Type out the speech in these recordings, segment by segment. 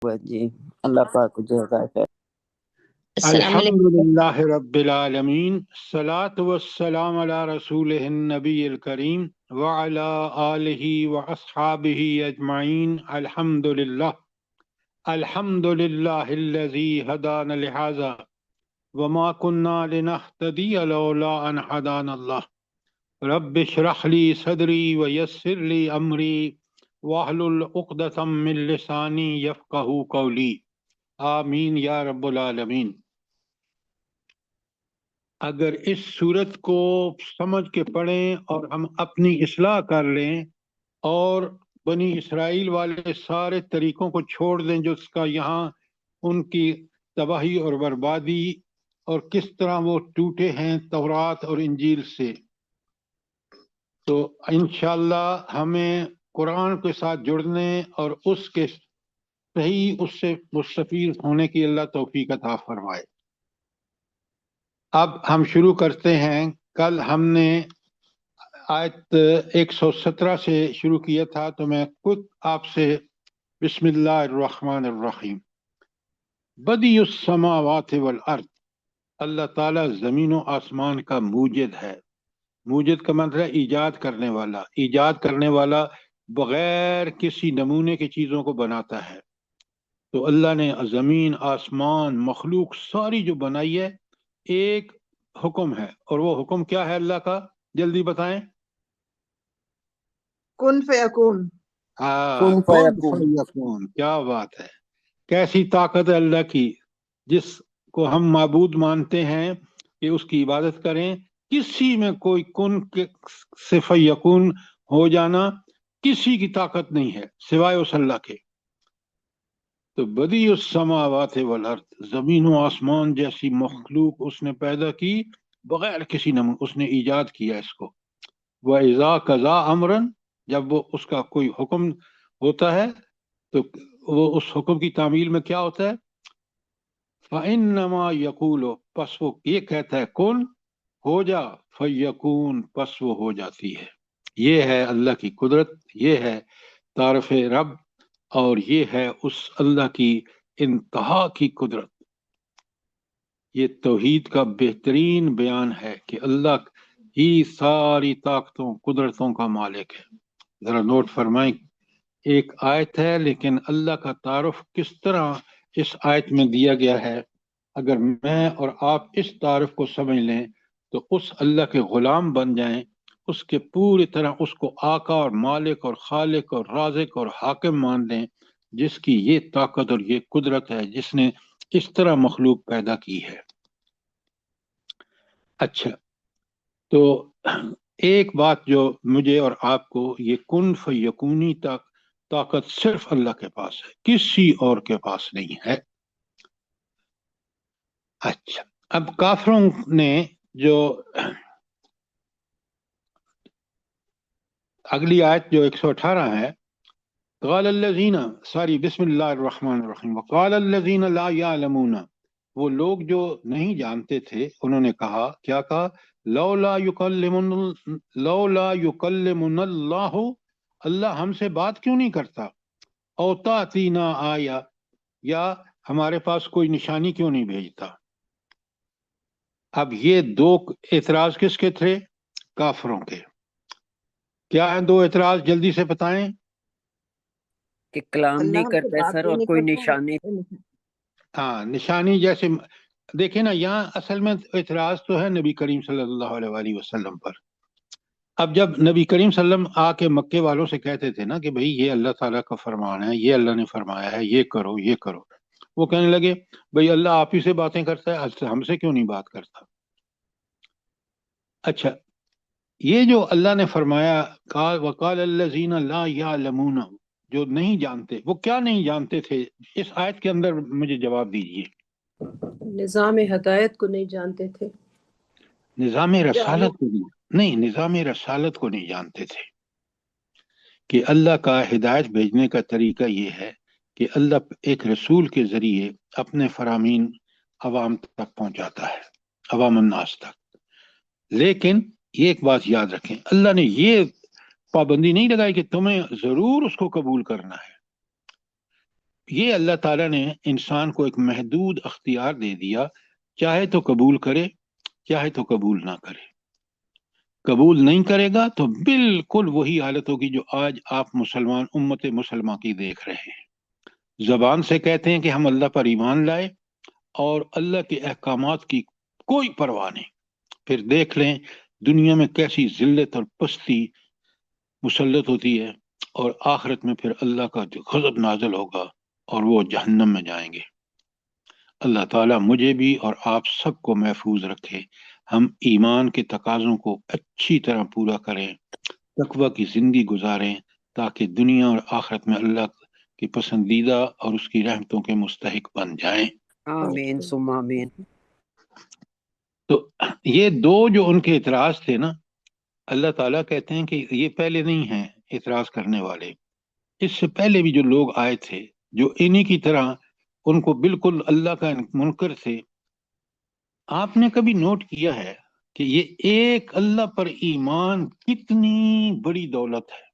ہوا جی، اللہ پاک کو جزائے خیر۔ السلام الحمد علیکم۔ للہ رب العالمین، الصلاۃ والسلام علی رسولہ النبی الکریم وعلی آلہ واصحابہ اجمعین۔ الحمد للہ الذی ہدانا لہذا وما کنا لنہتدی لولا ان ہدانا اللہ۔ رب اشرح لی صدری ویسر لی امری واحلل عقدۃ من لسانی یفقہوا قولی، آمین یا رب العالمین۔ اگر اس صورت کو سمجھ کے پڑھیں اور ہم اپنی اصلاح کر لیں اور بنی اسرائیل والے سارے طریقوں کو چھوڑ دیں جو اس کا یہاں ان کی تباہی اور بربادی اور کس طرح وہ ٹوٹے ہیں تورات اور انجیل سے، تو انشاءاللہ ہمیں قرآن کے ساتھ جڑنے اور اس کے صحیح اس سے مستفید ہونے کی اللہ توفیق عطا فرمائے۔ اب ہم شروع کرتے ہیں۔ کل ہم نے آیت 117 سے شروع کیا تھا، تو میں خود آپ سے بسم اللہ الرحمن الرحیم۔ بدیع السماوات والارض، اللہ تعالیٰ زمین و آسمان کا موجد ہے۔ موجد کا مطلب ہے ایجاد کرنے والا۔ ایجاد کرنے والا بغیر کسی نمونے کی چیزوں کو بناتا ہے۔ تو اللہ نے زمین، آسمان، مخلوق ساری جو بنائی ہے، ایک حکم ہے، اور وہ حکم کیا ہے اللہ کا؟ جلدی بتائیں۔ کن فیکون۔ ہاں، کن کن فیکون۔ فیکون۔ کیا بات ہے، کیسی طاقت ہے اللہ کی، جس کو ہم معبود مانتے ہیں کہ اس کی عبادت کریں، کسی میں کوئی کن سے فیکون ہو جانا کسی کی طاقت نہیں ہے سوائے اس اللہ کے۔ تو بدیع السماوات والارض، زمین و آسمان جیسی مخلوق اس نے پیدا کی بغیر کسی نمون، اس نے ایجاد کیا اس کو۔ وَإِذَا قَضَىٰ أَمْرًا، جب وہ اس کا کوئی حکم ہوتا ہے تو وہ اس حکم کی تعمیل میں کیا ہوتا ہے؟ فَإِنَّمَا يَقُولُ، پس وہ یہ کہتا ہے کن ہو جا، فَيَكُونُ، پس وہ ہو جاتی ہے۔ یہ ہے اللہ کی قدرت، یہ ہے تعارف رب، اور یہ ہے اس اللہ کی انتہا کی قدرت۔ یہ توحید کا بہترین بیان ہے کہ اللہ ہی ساری طاقتوں قدرتوں کا مالک ہے۔ ذرا نوٹ فرمائیں، ایک آیت ہے لیکن اللہ کا تعارف کس طرح اس آیت میں دیا گیا ہے۔ اگر میں اور آپ اس تعارف کو سمجھ لیں تو اس اللہ کے غلام بن جائیں، اس کے پوری طرح اس کو آقا اور مالک اور خالق اور رازق اور حاکم مان لیں، جس کی یہ طاقت اور یہ قدرت ہے، جس نے اس طرح مخلوق پیدا کی ہے۔ اچھا، تو ایک بات جو مجھے اور آپ کو، یہ کن فیکونی طاقت صرف اللہ کے پاس ہے، کسی اور کے پاس نہیں ہے۔ اچھا، اب کافروں نے جو اگلی آیت جو 118 ہے، قال الذین، ساری بسم اللہ الرحمن الرحیم، وقال الذین لا یعلمون، وہ لوگ جو نہیں جانتے تھے انہوں نے کہا، کیا کہا؟ لولا یکلمنا اللہ، اللہ ہم سے بات کیوں نہیں کرتا؟ او تاتینا آیا، یا ہمارے پاس کوئی نشانی کیوں نہیں بھیجتا؟ اب یہ دو اعتراض کس کے تھے؟ کافروں کے۔ کیا ہیں دو اعتراض؟ جلدی سے بتائیں۔ کہ کلام نہیں اللہ ہم سے کرتا ہے بات سر، بھی اور نہیں کوئی کرتا نشانی۔ ہاں، نشانی جیسے دیکھیں نا، یہاں اصل میں اعتراض تو ہے نبی کریم صلی اللہ علیہ وآلہ وسلم پر۔ اب جب نبی کریم صلی اللہ علیہ وسلم آ کے مکے والوں سے کہتے تھے نا کہ بھئی یہ اللہ تعالیٰ کا فرمان ہے، یہ اللہ نے فرمایا ہے، یہ کرو یہ کرو، وہ کہنے لگے بھئی اللہ آپ ہی سے باتیں کرتا ہے، ہم سے کیوں نہیں بات کرتا؟ اچھا، یہ جو اللہ نے فرمایا وقال الذین لا یعلمون، جو نہیں جانتے، وہ کیا نہیں جانتے تھے اس آیت کے اندر؟ مجھے جواب دیجئے۔ نظام ہدایت کو نہیں جانتے تھے۔ نظام رسالت کو نہیں، نظام رسالت کو نہیں جانتے تھے کہ اللہ کا ہدایت بھیجنے کا طریقہ یہ ہے کہ اللہ ایک رسول کے ذریعے اپنے فرامین عوام تک پہنچاتا ہے، عوام الناس تک۔ لیکن یہ ایک بات یاد رکھیں، اللہ نے یہ پابندی نہیں لگائی کہ تمہیں ضرور اس کو قبول کرنا ہے، یہ اللہ تعالیٰ نے انسان کو ایک محدود اختیار دے دیا، چاہے تو قبول کرے چاہے تو قبول نہ کرے۔ قبول نہیں کرے گا تو بالکل وہی حالت ہوگی جو آج آپ مسلمان امت مسلمہ کی دیکھ رہے ہیں۔ زبان سے کہتے ہیں کہ ہم اللہ پر ایمان لائے اور اللہ کے احکامات کی کوئی پرواہ نہیں، پھر دیکھ لیں دنیا میں کیسی ذلت اور پستی مسلط ہوتی ہے، اور آخرت میں پھر اللہ کا جو غضب نازل ہوگا اور وہ جہنم میں جائیں گے۔ اللہ تعالیٰ مجھے بھی اور آپ سب کو محفوظ رکھے، ہم ایمان کے تقاضوں کو اچھی طرح پورا کریں، تقوی کی زندگی گزاریں، تاکہ دنیا اور آخرت میں اللہ کی پسندیدہ اور اس کی رحمتوں کے مستحق بن جائیں۔ آمین ثم آمین۔ تو یہ دو جو ان کے اعتراض تھے نا، اللہ تعالیٰ کہتے ہیں کہ یہ پہلے نہیں ہیں اعتراض کرنے والے، اس سے پہلے بھی جو لوگ آئے تھے جو انہی کی طرح ان کو بالکل اللہ کا منکر تھے۔ آپ نے کبھی نوٹ کیا ہے کہ یہ ایک اللہ پر ایمان کتنی بڑی دولت ہے؟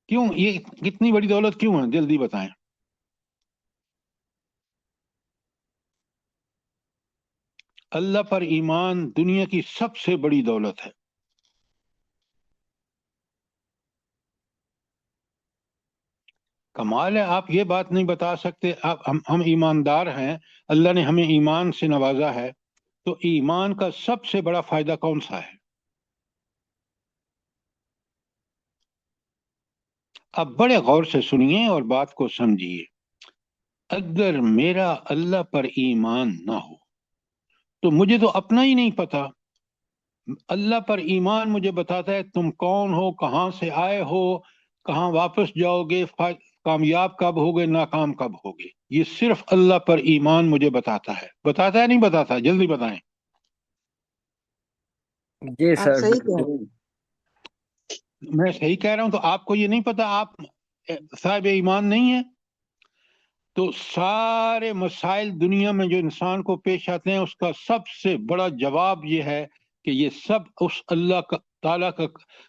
کیوں یہ کتنی بڑی دولت کیوں ہے؟ جلدی بتائیں۔ اللہ پر ایمان دنیا کی سب سے بڑی دولت ہے۔ کمال ہے آپ یہ بات نہیں بتا سکتے۔ ہم ایماندار ہیں، اللہ نے ہمیں ایمان سے نوازا ہے، تو ایمان کا سب سے بڑا فائدہ کون سا ہے؟ اب بڑے غور سے سنیے اور بات کو سمجھیے۔ اگر میرا اللہ پر ایمان نہ ہو تو مجھے تو اپنا ہی نہیں پتا۔ اللہ پر ایمان مجھے بتاتا ہے تم کون ہو، کہاں سے آئے ہو، کہاں واپس جاؤ گے، کامیاب کب ہوگے، ناکام کب ہوگے۔ یہ صرف اللہ پر ایمان مجھے بتاتا ہے نہیں بتاتا؟ جلدی بتائیں۔ جی آپ سر، صحیح کہہ رہے ہیں۔ میں صحیح کہہ رہا ہوں؟ تو آپ کو یہ نہیں پتا آپ صاحب ایمان نہیں ہیں؟ تو سارے مسائل دنیا میں جو انسان کو پیش آتے ہیں، اس کا سب سے بڑا جواب یہ ہے کہ یہ سب اس اللہ تعالیٰ کا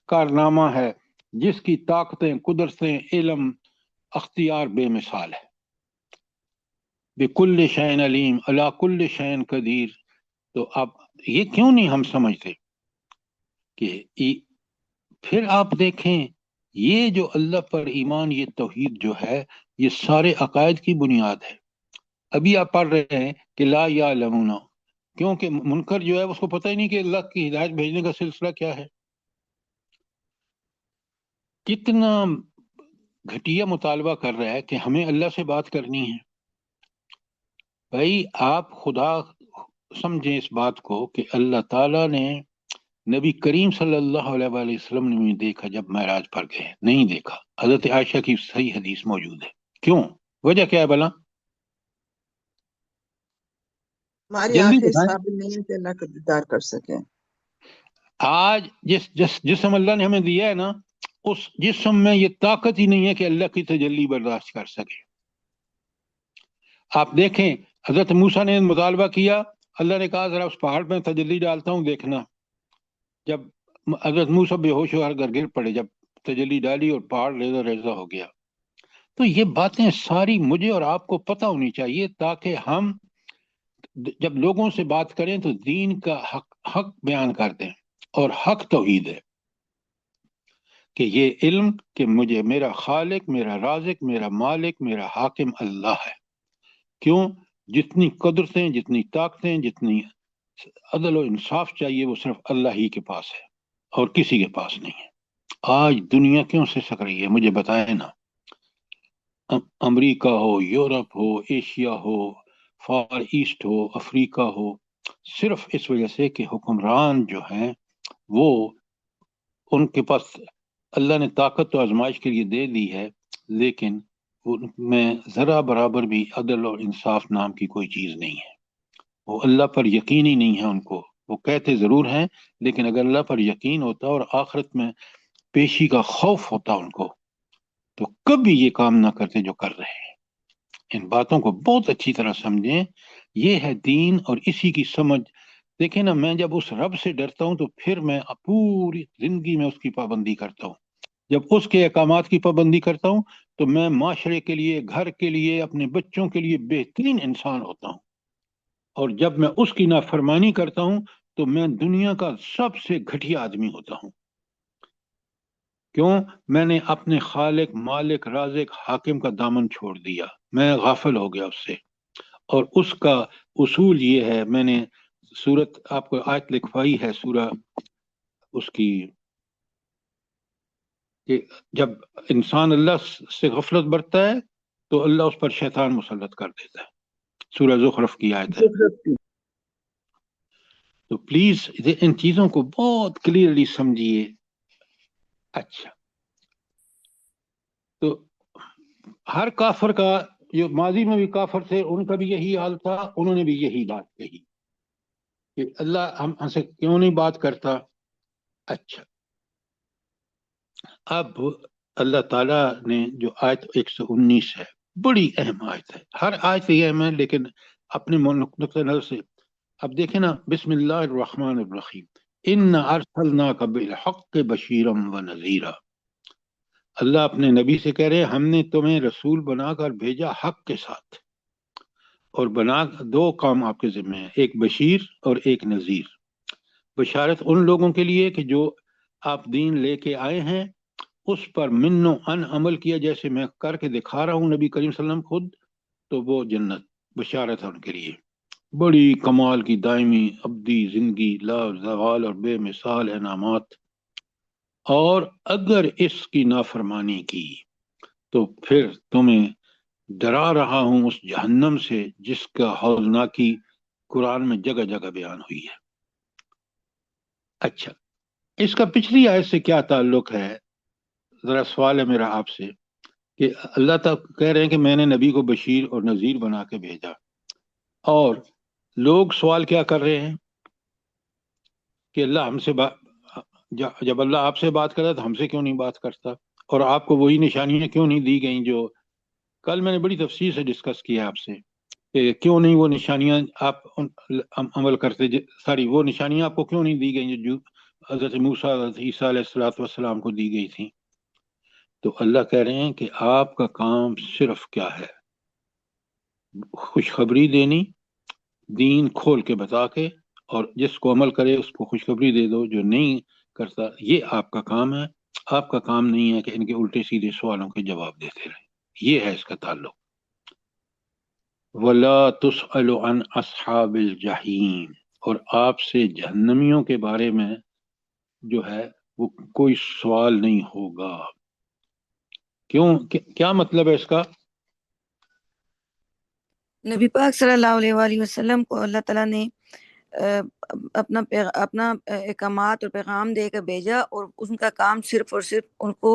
کارنامہ ہے جس کی طاقتیں، قدرتیں، علم، اختیار بے مثال ہے۔ بِكُلِّ شَيْءٍ عَلِيمٌ عَلَى كُلِّ شَيْءٍ قدیر۔ تو اب یہ کیوں نہیں ہم سمجھتے کہ پھر آپ دیکھیں یہ جو اللہ پر ایمان، یہ توحید جو ہے، یہ سارے عقائد کی بنیاد ہے۔ ابھی آپ پڑھ رہے ہیں کہ لا یعلمون، کیونکہ منکر جو ہے اس کو پتہ ہی نہیں کہ اللہ کی ہدایت بھیجنے کا سلسلہ کیا ہے۔ کتنا گھٹیا مطالبہ کر رہا ہے کہ ہمیں اللہ سے بات کرنی ہے۔ بھائی آپ خدا سمجھیں اس بات کو کہ اللہ تعالیٰ نے نبی کریم صلی اللہ علیہ وآلہ وسلم نے دیکھا جب معراج پر گئے؟ نہیں دیکھا۔ حضرت عائشہ کی صحیح حدیث موجود ہے۔ کیوں؟ وجہ کیا ہے بھلا؟ ہماری جلدی آنکھیں اس بتائیں۔ قابل نہیں ہے کہ اللہ کا دیدار کر سکیں۔ آج جس جسم اللہ نے ہمیں دیا ہے نا، اس جسم میں یہ طاقت ہی نہیں ہے کہ اللہ کی تجلی برداشت کر سکے۔ آپ دیکھیں حضرت موسیٰ نے مطالبہ کیا، اللہ نے کہا ذرا اس پہاڑ پہ تجلی ڈالتا ہوں دیکھنا۔ جب حضرت موسیٰ بے ہوش ہو کر گر پڑے، جب تجلی ڈالی اور پہاڑ ریزہ ریزہ ہو گیا۔ تو یہ باتیں ساری مجھے اور آپ کو پتہ ہونی چاہیے، تاکہ ہم جب لوگوں سے بات کریں تو دین کا حق بیان کر دیں، اور حق توحید ہے کہ یہ علم کہ مجھے میرا خالق، میرا رازق، میرا مالک، میرا حاکم اللہ ہے۔ کیوں؟ جتنی قدرتیں، جتنی طاقتیں، جتنی عدل و انصاف چاہیے وہ صرف اللہ ہی کے پاس ہے اور کسی کے پاس نہیں ہے۔ آج دنیا کیوں سے سک رہی ہے؟ مجھے بتائیں نا۔ امریکہ ہو، یورپ ہو، ایشیا ہو، فار ایسٹ ہو، افریقہ ہو، صرف اس وجہ سے کہ حکمران جو ہیں وہ ان کے پاس اللہ نے طاقت تو آزمائش کے لیے دے دی ہے، لیکن ان میں ذرا برابر بھی عدل اور انصاف نام کی کوئی چیز نہیں ہے۔ وہ اللہ پر یقین ہی نہیں ہے ان کو۔ وہ کہتے ضرور ہیں، لیکن اگر اللہ پر یقین ہوتا اور آخرت میں پیشی کا خوف ہوتا ان کو، تو کبھی یہ کام نہ کرتے جو کر رہے ہیں۔ ان باتوں کو بہت اچھی طرح سمجھیں، یہ ہے دین اور اسی کی سمجھ۔ دیکھیں نا، میں جب اس رب سے ڈرتا ہوں تو پھر میں پوری زندگی میں اس کی پابندی کرتا ہوں۔ جب اس کے احکامات کی پابندی کرتا ہوں تو میں معاشرے کے لیے، گھر کے لیے، اپنے بچوں کے لیے بہترین انسان ہوتا ہوں، اور جب میں اس کی نافرمانی کرتا ہوں تو میں دنیا کا سب سے گھٹیا آدمی ہوتا ہوں۔ کیوں؟ میں نے اپنے خالق، مالک، رازق، حاکم کا دامن چھوڑ دیا، میں غافل ہو گیا اس سے۔ اور اس کا اصول یہ ہے، میں نے سورت آپ کو آیت لکھوائی ہے سورہ اس کی، کہ جب انسان اللہ سے غفلت برتتا ہے تو اللہ اس پر شیطان مسلط کر دیتا ہے، سورہ زخرف کی آیت ہے۔ تو پلیز ان چیزوں کو بہت کلیئرلی سمجھیے۔ اچھا، تو ہر کافر کا، جو ماضی میں بھی کافر تھے ان کا بھی یہی حال تھا، انہوں نے بھی یہی بات کہی کہ اللہ ہم سے کیوں نہیں بات کرتا۔ اچھا، اب اللہ تعالیٰ نے جو آیت 119 ہے، بڑی اہم آیت ہے، ہر آیت یہ اہم ہے لیکن اپنے نقطۂ نظر سے اب دیکھیں نا۔ بسم اللہ الرحمن الرحیم، اِنَّا أَرْسَلْنَاكَ بِالْحَقِّ بَشِيرًا وَنَذِيرًا۔ اللہ اپنے نبی سے کہہ رہے ہیں ہم نے تمہیں رسول بنا کر بھیجا حق کے ساتھ، اور بنا دو کام آپ کے ذمہ ہیں، ایک بشیر اور ایک نذیر۔ بشارت ان لوگوں کے لیے کہ جو آپ دین لے کے آئے ہیں اس پر من و ان عمل کیا، جیسے میں کر کے دکھا رہا ہوں نبی کریم صلی اللہ علیہ وسلم خود، تو وہ جنت بشارت ہے ان کے لیے، بڑی کمال کی دائمی ابدی زندگی، لا زوال اور بے مثال انعامات۔ اور اگر اس کی نافرمانی کی تو پھر تمہیں ڈرا رہا ہوں اس جہنم سے جس کا ہولناکی قرآن میں جگہ جگہ بیان ہوئی ہے۔ اچھا، اس کا پچھلی آیت سے کیا تعلق ہے؟ ذرا سوال ہے میرا آپ سے کہ اللہ تعالیٰ کہہ رہے ہیں کہ میں نے نبی کو بشیر اور نذیر بنا کے بھیجا، اور لوگ سوال کیا کر رہے ہیں کہ اللہ ہم سے جب اللہ آپ سے بات کرتا تو ہم سے کیوں نہیں بات کرتا، اور آپ کو وہی نشانیاں کیوں نہیں دی گئیں جو کل میں نے بڑی تفصیل سے ڈسکس کیا آپ سے، کہ کیوں نہیں وہ نشانیاں آپ عمل کرتے، ساری وہ نشانیاں آپ کو کیوں نہیں دی گئیں جو حضرت موسیٰ، حضرت عیسیٰ علیہ السلام کو دی گئی تھیں۔ تو اللہ کہہ رہے ہیں کہ آپ کا کام صرف کیا ہے؟ خوشخبری دینی، دین کھول کے بتا کے، اور جس کو عمل کرے اس کو خوشخبری دے دو، جو نہیں کرتا یہ آپ کا کام ہے۔ آپ کا کام نہیں ہے کہ ان کے الٹے سیدھے سوالوں کے جواب دیتے رہیں، یہ ہے اس کا تعلق۔ وَلَا تُسْأَلُ عَنْ أَصْحَابِ الْجَحِيمِ، اور آپ سے جہنمیوں کے بارے میں جو ہے وہ کوئی سوال نہیں ہوگا۔ کیوں؟ کیا مطلب ہے اس کا؟ نبی پاک صلی اللہ علیہ وآلہ وسلم کو اللہ تعالیٰ نے اپنا احکامات اور پیغام دے کر بھیجا، اور ان کا کام صرف اور صرف ان کو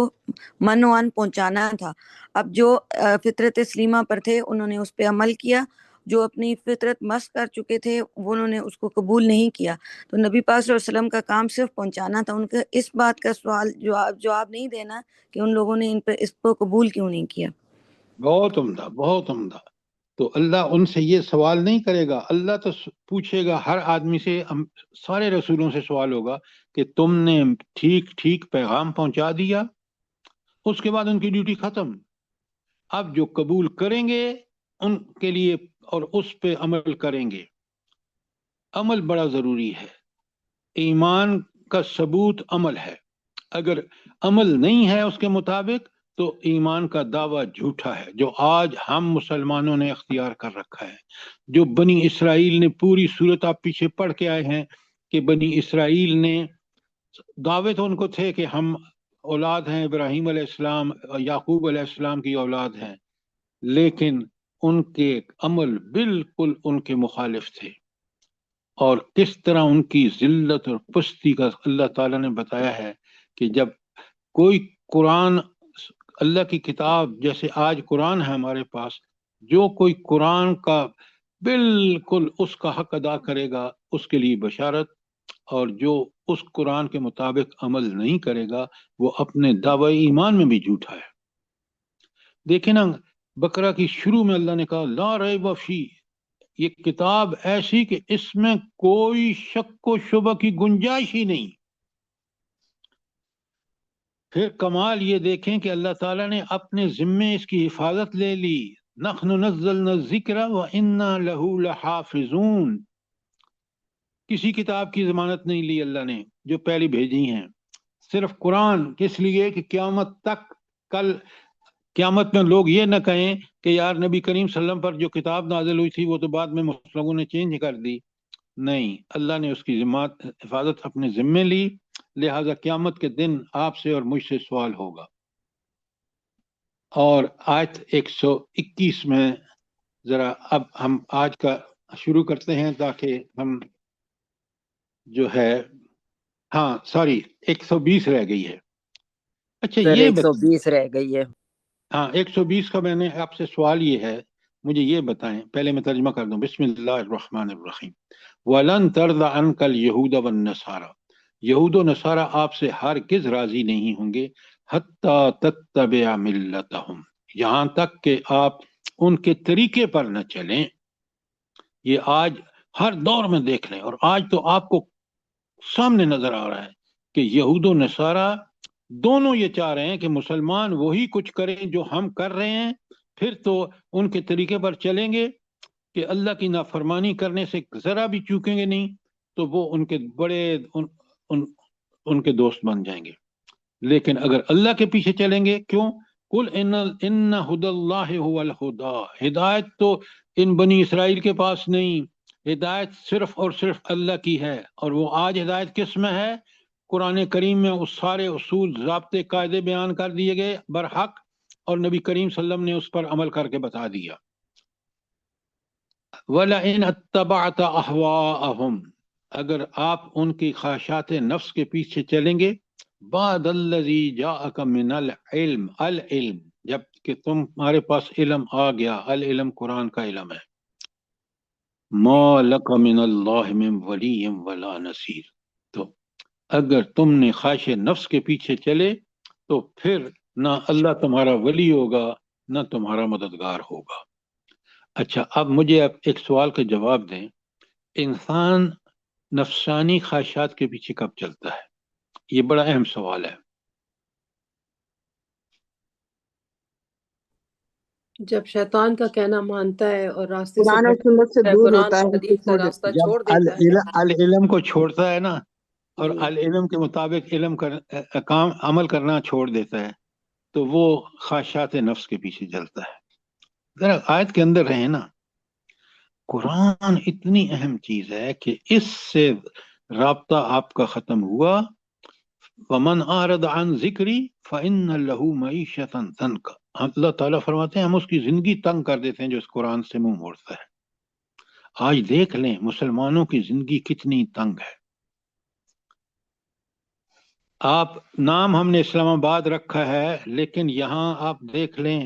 من و ان پہنچانا تھا۔ اب جو فطرت سلیمہ پر تھے انہوں نے اس پہ عمل کیا، جو اپنی فطرت مسخ کر چکے تھے انہوں نے اس کو قبول نہیں کیا۔ تو نبی پاک صلی اللہ علیہ وسلم کا کام صرف پہنچانا تھا، ان کا اس بات کا سوال جواب نہیں دینا کہ ان لوگوں نے اس کو قبول کیوں نہیں کیا۔ بہت عمدہ، بہت عمدہ۔ تو اللہ ان سے یہ سوال نہیں کرے گا، اللہ تو پوچھے گا ہر آدمی سے، سارے رسولوں سے سوال ہوگا کہ تم نے ٹھیک ٹھیک پیغام پہنچا دیا؟ اس کے بعد ان کی ڈیوٹی ختم۔ اب جو قبول کریں گے ان کے لیے اور اس پہ عمل کریں گے، عمل بڑا ضروری ہے۔ ایمان کا ثبوت عمل ہے، اگر عمل نہیں ہے اس کے مطابق تو ایمان کا دعویٰ جھوٹا ہے، جو آج ہم مسلمانوں نے اختیار کر رکھا ہے۔ جو بنی اسرائیل نے، پوری صورت آپ پیچھے پڑھ کے آئے ہیں کہ بنی اسرائیل نے دعوے تو ان کو تھے کہ ہم اولاد ہیں ابراہیم علیہ السلام، یعقوب علیہ السلام کی اولاد ہیں، لیکن ان کے عمل بالکل ان کے مخالف تھے، اور کس طرح ان کی ذلت اور پستی کا اللہ تعالیٰ نے بتایا ہے کہ جب کوئی قرآن، اللہ کی کتاب جیسے آج قرآن ہے ہمارے پاس، جو کوئی قرآن کا بالکل اس کا حق ادا کرے گا اس کے لیے بشارت، اور جو اس قرآن کے مطابق عمل نہیں کرے گا وہ اپنے دعوی ایمان میں بھی جھوٹا ہے۔ دیکھیں نا، بقرہ کی شروع میں اللہ نے کہا لا ریب فی، یہ کتاب ایسی کہ اس میں کوئی شک و شبہ کی گنجائش ہی نہیں۔ پھر کمال یہ دیکھیں کہ اللہ تعالیٰ نے اپنے ذمے اس کی حفاظت لے لی. نحن نزلنا الذکر وإنا لہ لحافظون. کسی کتاب کی ضمانت نہیں لی اللہ نے جو پہلی بھیجی ہیں، صرف قرآن. کس لیے؟ کہ قیامت تک، کل قیامت میں لوگ یہ نہ کہیں کہ یار نبی کریم صلی اللہ علیہ وسلم پر جو کتاب نازل ہوئی تھی وہ تو بعد میں لوگوں نے چینج کر دی. نہیں، اللہ نے اس کی حفاظت اپنے ذمے لی، لہذا قیامت کے دن آپ سے اور مجھ سے سوال ہوگا. اور آیت 121 میں ذرا اب ہم آج کا شروع کرتے ہیں تاکہ ہم جو ہے، ہاں سوری 120 رہ گئی ہے. اچھا سر یہ 120 رہ گئی ہے. ہاں 120 کا میں نے آپ سے سوال یہ ہے، مجھے یہ بتائیں، پہلے میں ترجمہ کر دوں. بسم اللہ الرحمن الرحیم. وَلَن تَرْضَ عَنْكَ الْيَهُودَ وَالنَّصَارَى. یہود و نصارہ آپ سے ہرگز راضی نہیں ہوں گے، حَتَّى تَتَّبِعَ مِلَّتَهُمْ، یہاں تک کہ آپ ان کے طریقے پر نہ چلیں. یہ آج ہر دور میں دیکھ لیں، اور آج تو آپ کو سامنے نظر آ رہا ہے کہ یہود و نصارہ دونوں یہ چاہ رہے ہیں کہ مسلمان وہی کچھ کریں جو ہم کر رہے ہیں، پھر تو ان کے طریقے پر چلیں گے کہ اللہ کی نافرمانی کرنے سے ذرا بھی چوکیں گے نہیں، تو وہ ان کے بڑے ان کے دوست بن جائیں گے. لیکن اگر اللہ کے پیچھے چلیں گے، کیوں؟ قل ان ہدی اللہ هو الہدی. ہدایت تو ان بنی اسرائیل کے پاس نہیں، ہدایت صرف اور صرف اللہ کی ہے. اور وہ آج ہدایت کس میں ہے؟ قرآن کریم میں اس سارے اصول، ضابطے، قاعدے بیان کر دیے گئے برحق، اور نبی کریم صلی اللہ علیہ وسلم نے اس پر عمل کر کے بتا دیا. وَلَئِنْ اتَّبَعْتَ أَهْوَاءَهُمْ، اگر آپ ان کی خواہشات نفس کے پیچھے چلیں گے، بعد الذی جاءک من العلم، العلم جب کہ تمہارے پاس علم آ گیا، العلم قرآن کا علم ہے، ما لک من اللہ من ولی ولا نصیر. تو اگر تم نے خواہش نفس کے پیچھے چلے تو پھر نہ اللہ تمہارا ولی ہوگا نہ تمہارا مددگار ہوگا. اچھا، اب مجھے ایک سوال کا جواب دیں، انسان نفسانی خواہشات کے پیچھے کب چلتا ہے؟ یہ بڑا اہم سوال ہے. جب شیطان کا کہنا مانتا ہے اور راستے سے قرآن اور بھٹک سنت سے جاتا ہے، دور قرآن ہوتا اور ہے، اس کو حدیث کا چھوڑ دیتا راستہ جب چھوڑ دیتا ہے. العلم کو چھوڑتا ہے نا، اور جی العلم کے مطابق کام عمل کرنا چھوڑ دیتا ہے، تو وہ خواہشات نفس کے پیچھے چلتا ہے. ذرا آیت کے اندر رہیں نا، قرآن اتنی اہم چیز ہے کہ اس سے رابطہ آپ کا ختم ہوا. وَمَنْ أَعْرَضَ عَنْ ذِكْرِي فَإِنَّ لَهُ مَعِيشَةً ضَنْكَ. اللہ تعالیٰ فرماتے ہیں ہم اس کی زندگی تنگ کر دیتے ہیں جو اس قرآن سے منہ موڑتا ہے. آج دیکھ لیں مسلمانوں کی زندگی کتنی تنگ ہے. آپ نام ہم نے اسلام آباد رکھا ہے، لیکن یہاں آپ دیکھ لیں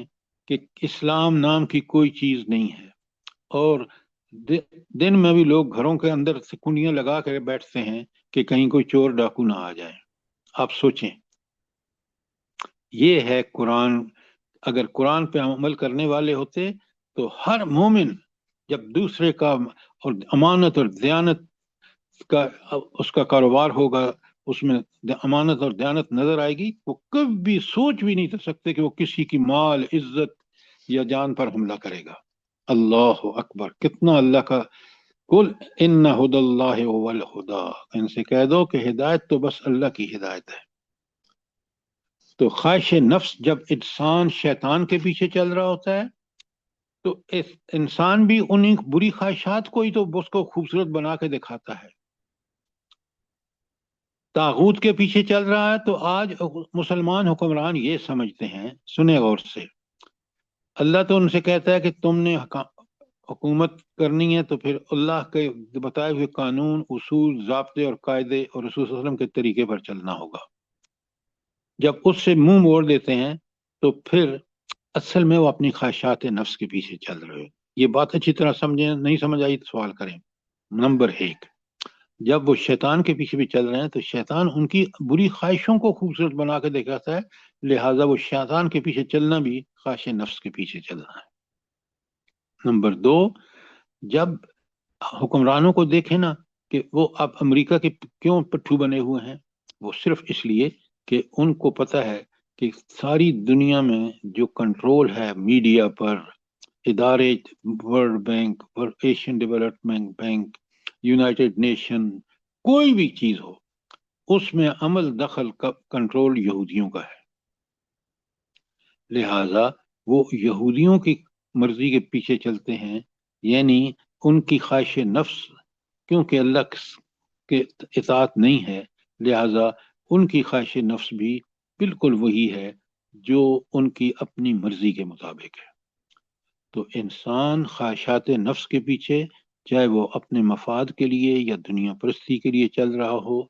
کہ اسلام نام کی کوئی چیز نہیں ہے، اور دن میں بھی لوگ گھروں کے اندر سے کنڈیاں لگا کر بیٹھتے ہیں کہ کہیں کوئی چور ڈاکو نہ آ جائے. آپ سوچیں، یہ ہے قرآن. اگر قرآن پہ عمل کرنے والے ہوتے تو ہر مومن جب دوسرے کا اور امانت اور دیانت کا اس کا کاروبار ہوگا، اس میں امانت اور دیانت نظر آئے گی، وہ کبھی سوچ بھی نہیں سکتے کہ وہ کسی کی مال، عزت یا جان پر حملہ کرے گا. اللہ اکبر، کتنا اللہ کا. قل ان ہدی اللہ هو الہدی، ان سے کہہ دو کہ ہدایت تو بس اللہ کی ہدایت ہے. تو خواہش نفس جب انسان شیطان کے پیچھے چل رہا ہوتا ہے تو انسان بھی انہیں بری خواہشات کو ہی تو اس کو خوبصورت بنا کے دکھاتا ہے. طاغوت کے پیچھے چل رہا ہے. تو آج مسلمان حکمران یہ سمجھتے ہیں، سنیں غور سے، اللہ تو ان سے کہتا ہے کہ تم نے حکومت کرنی ہے تو پھر اللہ کے بتائے ہوئے قانون، اصول، ضابطے اور قاعدے اور رسول صلی اللہ علیہ وسلم کے طریقے پر چلنا ہوگا. جب اس سے منہ موڑ دیتے ہیں تو پھر اصل میں وہ اپنی خواہشات نفس کے پیچھے چل رہے ہیں. یہ بات اچھی طرح سمجھیں، نہیں سمجھ آئی تو سوال کریں. نمبر 1، جب وہ شیطان کے پیچھے بھی چل رہے ہیں تو شیطان ان کی بری خواہشوں کو خوبصورت بنا کے دکھاتا ہے، لہٰذا وہ شیطان کے پیچھے چلنا بھی خواہش نفس کے پیچھے چلنا ہے. نمبر 2، جب حکمرانوں کو دیکھیں نا کہ وہ اب امریکہ کے کیوں پٹھو بنے ہوئے ہیں، وہ صرف اس لیے کہ ان کو پتہ ہے کہ ساری دنیا میں جو کنٹرول ہے میڈیا پر، ادارے، world bank, Asian development bank, United nation, کوئی بھی چیز ہو، اس میں عمل دخل کا کنٹرول یہودیوں کا ہے. لہذا وہ یہودیوں کی مرضی کے پیچھے چلتے ہیں، یعنی ان کی خواہش نفس، کیونکہ اللہ کے اطاعت نہیں ہے، لہذا ان کی خواہش نفس بھی بالکل وہی ہے جو ان کی اپنی مرضی کے مطابق ہے. تو انسان خواہشات نفس کے پیچھے، چاہے وہ اپنے مفاد کے لیے یا دنیا پرستی کے لیے چل رہا ہو،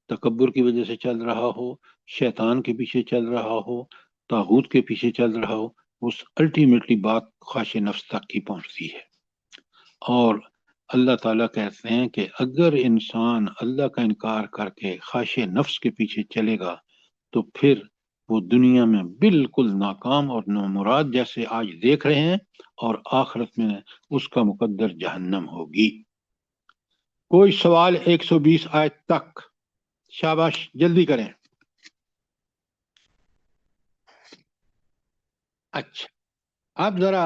تکبر کی وجہ سے چل رہا ہو، شیطان کے پیچھے چل رہا ہو، طاغوت کے پیچھے چل رہا ہو، اس الٹیمیٹلی بات خواہش نفس تک ہی پہنچتی ہے. اور اللہ تعالیٰ کہتے ہیں کہ اگر انسان اللہ کا انکار کر کے خواہش نفس کے پیچھے چلے گا تو پھر وہ دنیا میں بالکل ناکام اور نامراد جیسے آج دیکھ رہے ہیں، اور آخرت میں اس کا مقدر جہنم ہوگی. کوئی سوال 120 آیت تک؟ شاباش، جلدی کریں. اچھا، اب ذرا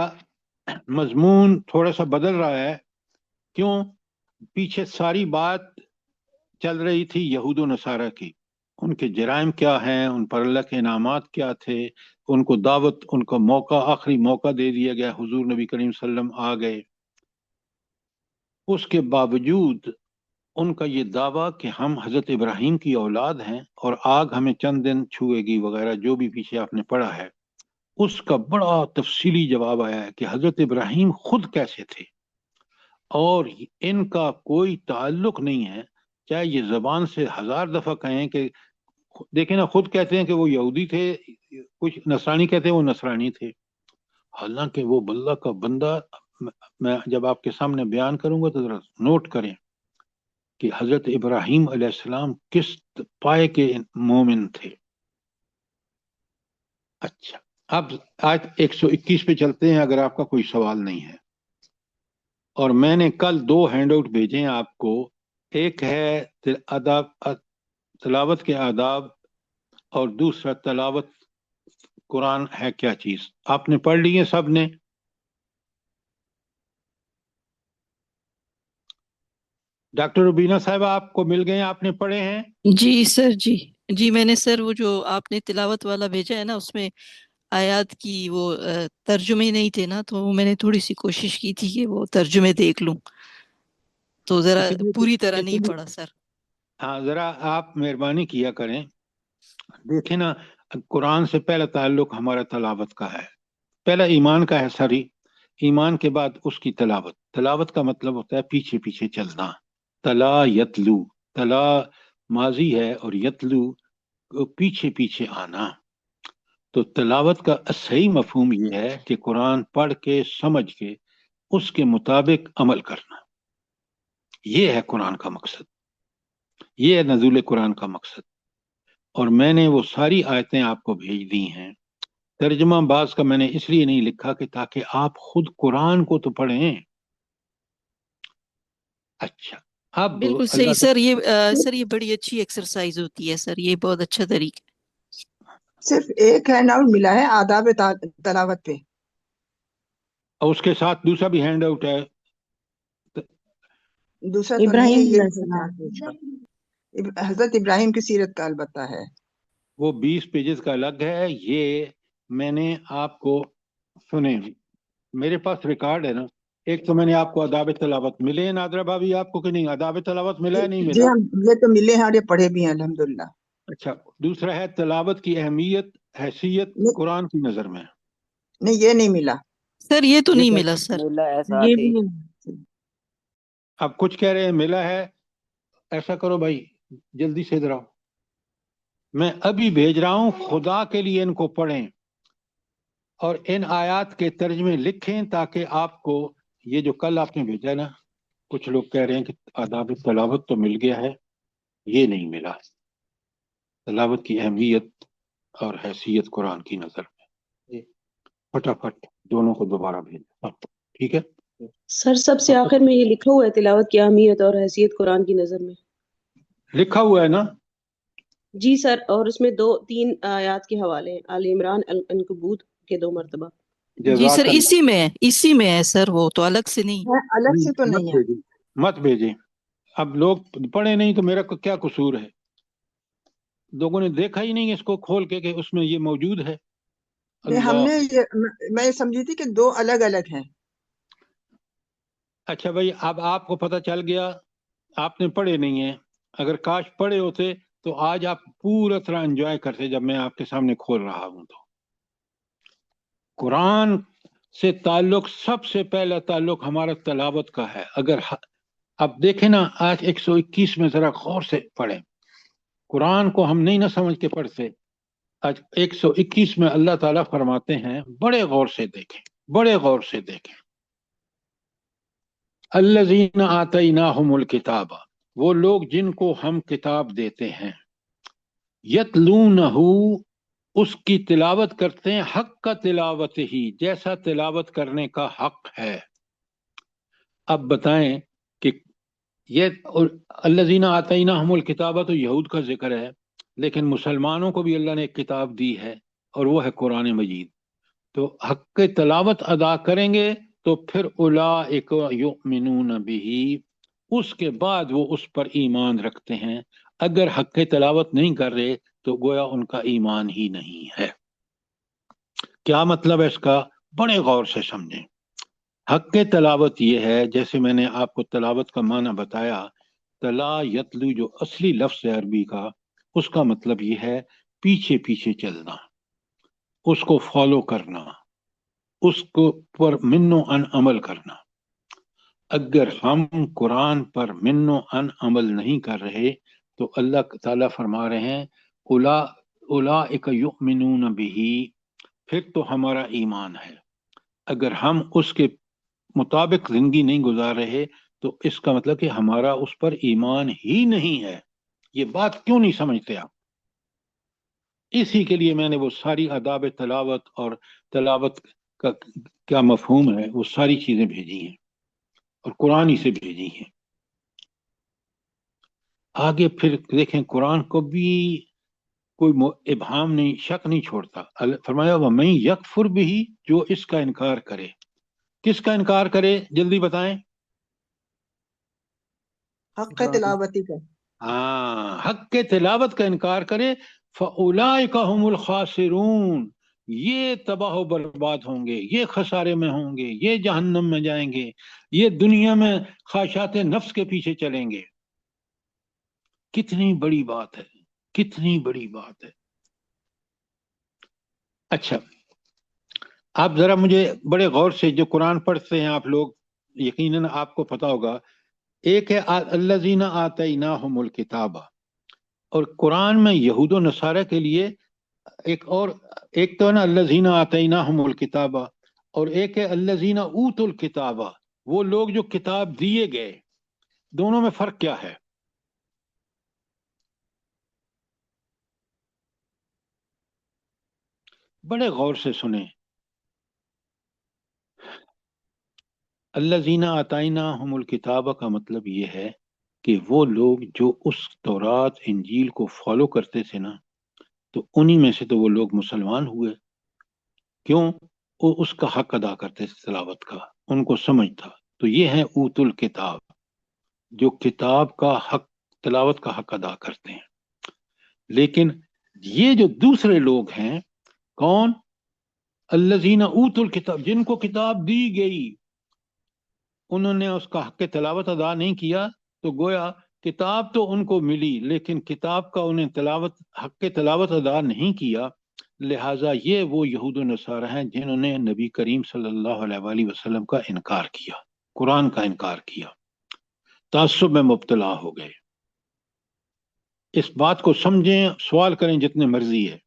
مضمون تھوڑا سا بدل رہا ہے. کیوں؟ پیچھے ساری بات چل رہی تھی یہود و نصارہ کی، ان کے جرائم کیا ہیں، ان پر اللہ کے انعامات کیا تھے، ان کو دعوت، ان کا موقع، آخری موقع دے دیا گیا، حضور نبی کریم صلی اللہ علیہ وسلم آ گئے. اس کے باوجود ان کا یہ دعویٰ کہ ہم حضرت ابراہیم کی اولاد ہیں اور آگ ہمیں چند دن چھوئے گی وغیرہ، جو بھی پیچھے آپ نے پڑھا ہے، اس کا بڑا تفصیلی جواب آیا ہے کہ حضرت ابراہیم خود کیسے تھے، اور ان کا کوئی تعلق نہیں ہے، چاہے یہ زبان سے 1000 دفعہ کہیں کہ دیکھیں نا، خود کہتے ہیں کہ وہ یہودی تھے، کچھ نصرانی کہتے ہیں وہ نصرانی تھے، حالانکہ وہ اللہ کا بندہ. میں جب آپ کے سامنے بیان کروں گا تو ذرا نوٹ کریں کہ حضرت ابراہیم علیہ السلام کس پائے کے مومن تھے. اچھا، اب آیت 121 پہ چلتے ہیں اگر آپ کا کوئی سوال نہیں ہے. اور میں نے کل 2 ہینڈ آؤٹ بھیجے ہیں آپ کو، ایک ہے تلاوت کے آداب، اور دوسرا تلاوت قرآن ہے کیا چیز. آپ نے پڑھ لی ہے سب نے؟ ڈاکٹر ربینہ صاحبہ آپ کو مل گئے، آپ نے پڑھے ہیں؟ جی سر، جی میں نے سر وہ جو آپ نے تلاوت والا بھیجا ہے نا، اس میں آیات کی وہ ترجمے نہیں تھے نا، تو میں نے تھوڑی سی کوشش کی تھی کہ وہ ترجمے دیکھ لوں، تو ذرا پوری طرح نہیں پڑھا سر. ہاں، ذرا آپ مہربانی کیا کریں، دیکھیں نا، قرآن سے پہلا تعلق ہمارا تلاوت کا ہے، پہلا ایمان کا ہے ساری، ایمان کے بعد اس کی تلاوت. تلاوت کا مطلب ہوتا ہے پیچھے پیچھے چلنا. تلا یتلو، تلا ماضی ہے اور یتلو پیچھے پیچھے آنا. تو تلاوت کا صحیح مفہوم یہ ہے کہ قرآن پڑھ کے سمجھ کے اس کے مطابق عمل کرنا. یہ ہے قرآن کا مقصد، یہ ہے نزول قرآن کا مقصد. اور میں نے وہ ساری آیتیں آپ کو بھیج دی ہیں. ترجمہ بعض کا میں نے اس لیے نہیں لکھا کہ تاکہ آپ خود قرآن کو تو پڑھیں. اچھا، اب بالکل صحیح سر. یہ بڑی اچھی ایکسرسائز ہوتی ہے سر، یہ بہت اچھا طریقہ. صرف ایک ہینڈ آؤٹ ملا ہے آداب تلاوت پہ، اور اس کے ساتھ دوسرا بھی ہینڈ آؤٹ ہے. دوسرا تو نہیں ہے، یہ حضرت ابراہیم کی سیرت کا البتہ ہے، وہ 20 پیجز کا الگ ہے. یہ میں نے آپ کو سنیں، میرے پاس ریکارڈ ہے نا. ایک تو میں نے آپ کو آداب تلاوت ملے ہیں نادرہ بھابھی آپ کو کہ نہیں؟ آداب تلاوت ملا ہے نہیں جی ملا؟ ہم یہ تو ملے ہیں اور یہ پڑھے بھی ہیں الحمدللہ. اچھا، دوسرا ہے تلاوت کی اہمیت، حیثیت قرآن کی نظر میں. نہیں، یہ نہیں ملا سر، یہ تو نہیں ملا سر، ملا ایسا یہ تھی. بھی. اب کچھ کہہ رہے ہیں ملا ہے. ایسا کرو بھائی، جلدی سے ادھر آؤ، میں ابھی بھیج رہا ہوں، خدا کے لیے ان کو پڑھیں اور ان آیات کے ترجمے لکھیں تاکہ آپ کو یہ جو کل آپ نے بھیجا نا، کچھ لوگ کہہ رہے ہیں کہ آداب تلاوت تو مل گیا ہے، یہ نہیں ملا. تلاوت کی اہمیت اور حیثیت قرآن کی نظر میں. فٹافٹ دونوں کو دوبارہ بھیجیں، ٹھیک ہے سر سب سے آخر میں یہ لکھا ہوا ہے تلاوت کی اہمیت اور حیثیت قرآن کی نظر میں. لکھا ہوا ہے نا. جی سر، اور اس میں 2-3 آیات کے حوالے ہیں، آل عمران، عنکبوت کے 2 مرتبہ۔ جی سر، جزاک اللہ۔ اسی میں ہے سر، وہ تو الگ سے نہیں۔ الگ سے تو مت نہیں ہے۔ بھیجیں، مت بھیجیں، اب لوگ پڑھے نہیں تو میرا کیا قصور ہے؟ لوگوں نے دیکھا ہی نہیں اس کو کھول کے کہ اس میں یہ موجود ہے۔ نہیں، ہم اللہ، نے میں سمجھی تھی کہ 2 الگ الگ ہیں۔ اچھا بھائی، اب آپ کو پتہ چل گیا، آپ نے پڑھے نہیں ہیں، اگر کاش پڑھے ہوتے تو آج آپ پورا طرح انجوائے کرتے جب میں آپ کے سامنے کھول رہا ہوں۔ تو قرآن سے تعلق، سب سے پہلا تعلق ہمارا تلاوت کا ہے۔ اگر اب دیکھیں نا، آج 121 میں ذرا غور سے پڑھیں، قرآن کو ہم نہیں نہ سمجھ کے پڑھتے۔ آج 121 میں اللہ تعالیٰ فرماتے ہیں، بڑے غور سے دیکھیں، بڑے غور سے دیکھیں، الذین آتیناہم الکتاب، وہ لوگ جن کو ہم کتاب دیتے ہیں، یتلونہ، اس کی تلاوت کرتے ہیں، حق کا تلاوت ہی، جیسا تلاوت کرنے کا حق ہے۔ اب بتائیں کہ یہ الذین آتیناہم الکتاب تو یہود کا ذکر ہے، لیکن مسلمانوں کو بھی اللہ نے ایک کتاب دی ہے اور وہ ہے قرآن مجید۔ تو حق کے تلاوت ادا کریں گے تو پھر اولئک یؤمنون بہ، اس کے بعد وہ اس پر ایمان رکھتے ہیں۔ اگر حق کے تلاوت نہیں کر رہے تو گویا ان کا ایمان ہی نہیں ہے۔ کیا مطلب ہے اس کا؟ بڑے غور سے سمجھیں۔ حق کے تلاوت یہ ہے، جیسے میں نے آپ کو تلاوت کا معنی بتایا، تلا یتلو جو اصلی لفظ ہے عربی کا، اس کا مطلب یہ ہے پیچھے پیچھے چلنا، اس کو فالو کرنا، اس کو پر منو ان عمل کرنا۔ اگر ہم قرآن پر منو ان عمل نہیں کر رہے تو اللہ تعالیٰ فرما رہے ہیں اولئک یؤمنون بہ، پھر تو ہمارا ایمان ہے۔ اگر ہم اس کے مطابق زندگی نہیں گزار رہے تو اس کا مطلب کہ ہمارا اس پر ایمان ہی نہیں ہے۔ یہ بات کیوں نہیں سمجھتے آپ؟ اسی کے لیے میں نے وہ ساری آداب تلاوت اور تلاوت کا کیا مفہوم ہے وہ ساری چیزیں بھیجی ہیں اور قرآن ہی سے بھیجی ہیں۔ آگے پھر دیکھیں، قرآن کو بھی کوئی ابہام نہیں، شک نہیں چھوڑتا۔ فرمایا وَمَن یکفر بہ، جو اس کا انکار کرے۔ کس کا انکار کرے؟ جلدی بتائیں۔ حق تلاوتی کا۔ ہاں، حق کے تلاوت کا انکار کرے، فَأُولَئِكَ هُمُ الْخَاسِرُونَ، یہ تباہ و برباد ہوں گے، یہ خسارے میں ہوں گے، یہ جہنم میں جائیں گے، یہ دنیا میں خواہشات نفس کے پیچھے چلیں گے۔ کتنی بڑی بات ہے، کتنی بڑی بات ہے۔ اچھا، آپ ذرا مجھے بڑے غور سے، جو قرآن پڑھتے ہیں آپ لوگ، یقیناً آپ کو پتا ہوگا، ایک ہے الذین آتیناہم الکتاب، اور قرآن میں یہود و نصارہ کے لیے ایک تو نا الذین آتیناہم الکتاب، اور ایک ہے الذین اوتوا الکتاب، وہ لوگ جو کتاب دیے گئے۔ دونوں میں فرق کیا ہے؟ بڑے غور سے سنیں۔ الذین آتیناہم الکتاب کا مطلب یہ ہے کہ وہ لوگ جو اس تورات انجیل کو فالو کرتے تھے نا، تو انہی میں سے تو وہ لوگ مسلمان ہوئے۔ کیوں؟ وہ اس کا حق ادا کرتے تھے تلاوت کا، ان کو سمجھ تھا۔ تو یہ ہے اوت الکتاب، جو کتاب کا حق، تلاوت کا حق ادا کرتے ہیں۔ لیکن یہ جو دوسرے لوگ ہیں، کون؟ الذین اوت الکتاب، جن کو کتاب دی گئی، انہوں نے اس کا حق تلاوت ادا نہیں کیا، تو گویا کتاب تو ان کو ملی لیکن کتاب کا انہیں حق تلاوت ادا نہیں کیا۔ لہٰذا یہ وہ یہود و نصارہ ہیں جنہوں نے نبی کریم صلی اللہ علیہ وآلہ وسلم کا انکار کیا، قرآن کا انکار کیا، تعصب میں مبتلا ہو گئے۔ اس بات کو سمجھیں، سوال کریں جتنے مرضی ہے۔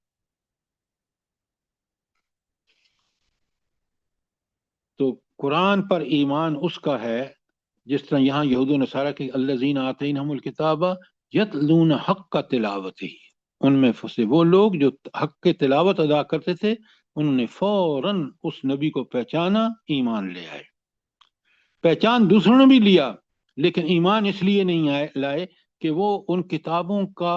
تو قرآن پر ایمان اس کا ہے، جس طرح یہاں یہود و نصارہ کی الذین آتینہم الکتاب یتلون حق تلاوتہ، ان میں سے وہ لوگ جو حق کے تلاوت ادا کرتے تھے، انہوں نے فوراً اس نبی کو پہچانا، ایمان لے آئے۔ پہچان دوسروں نے بھی لیا لیکن ایمان اس لیے نہیں لائے کہ وہ ان کتابوں کا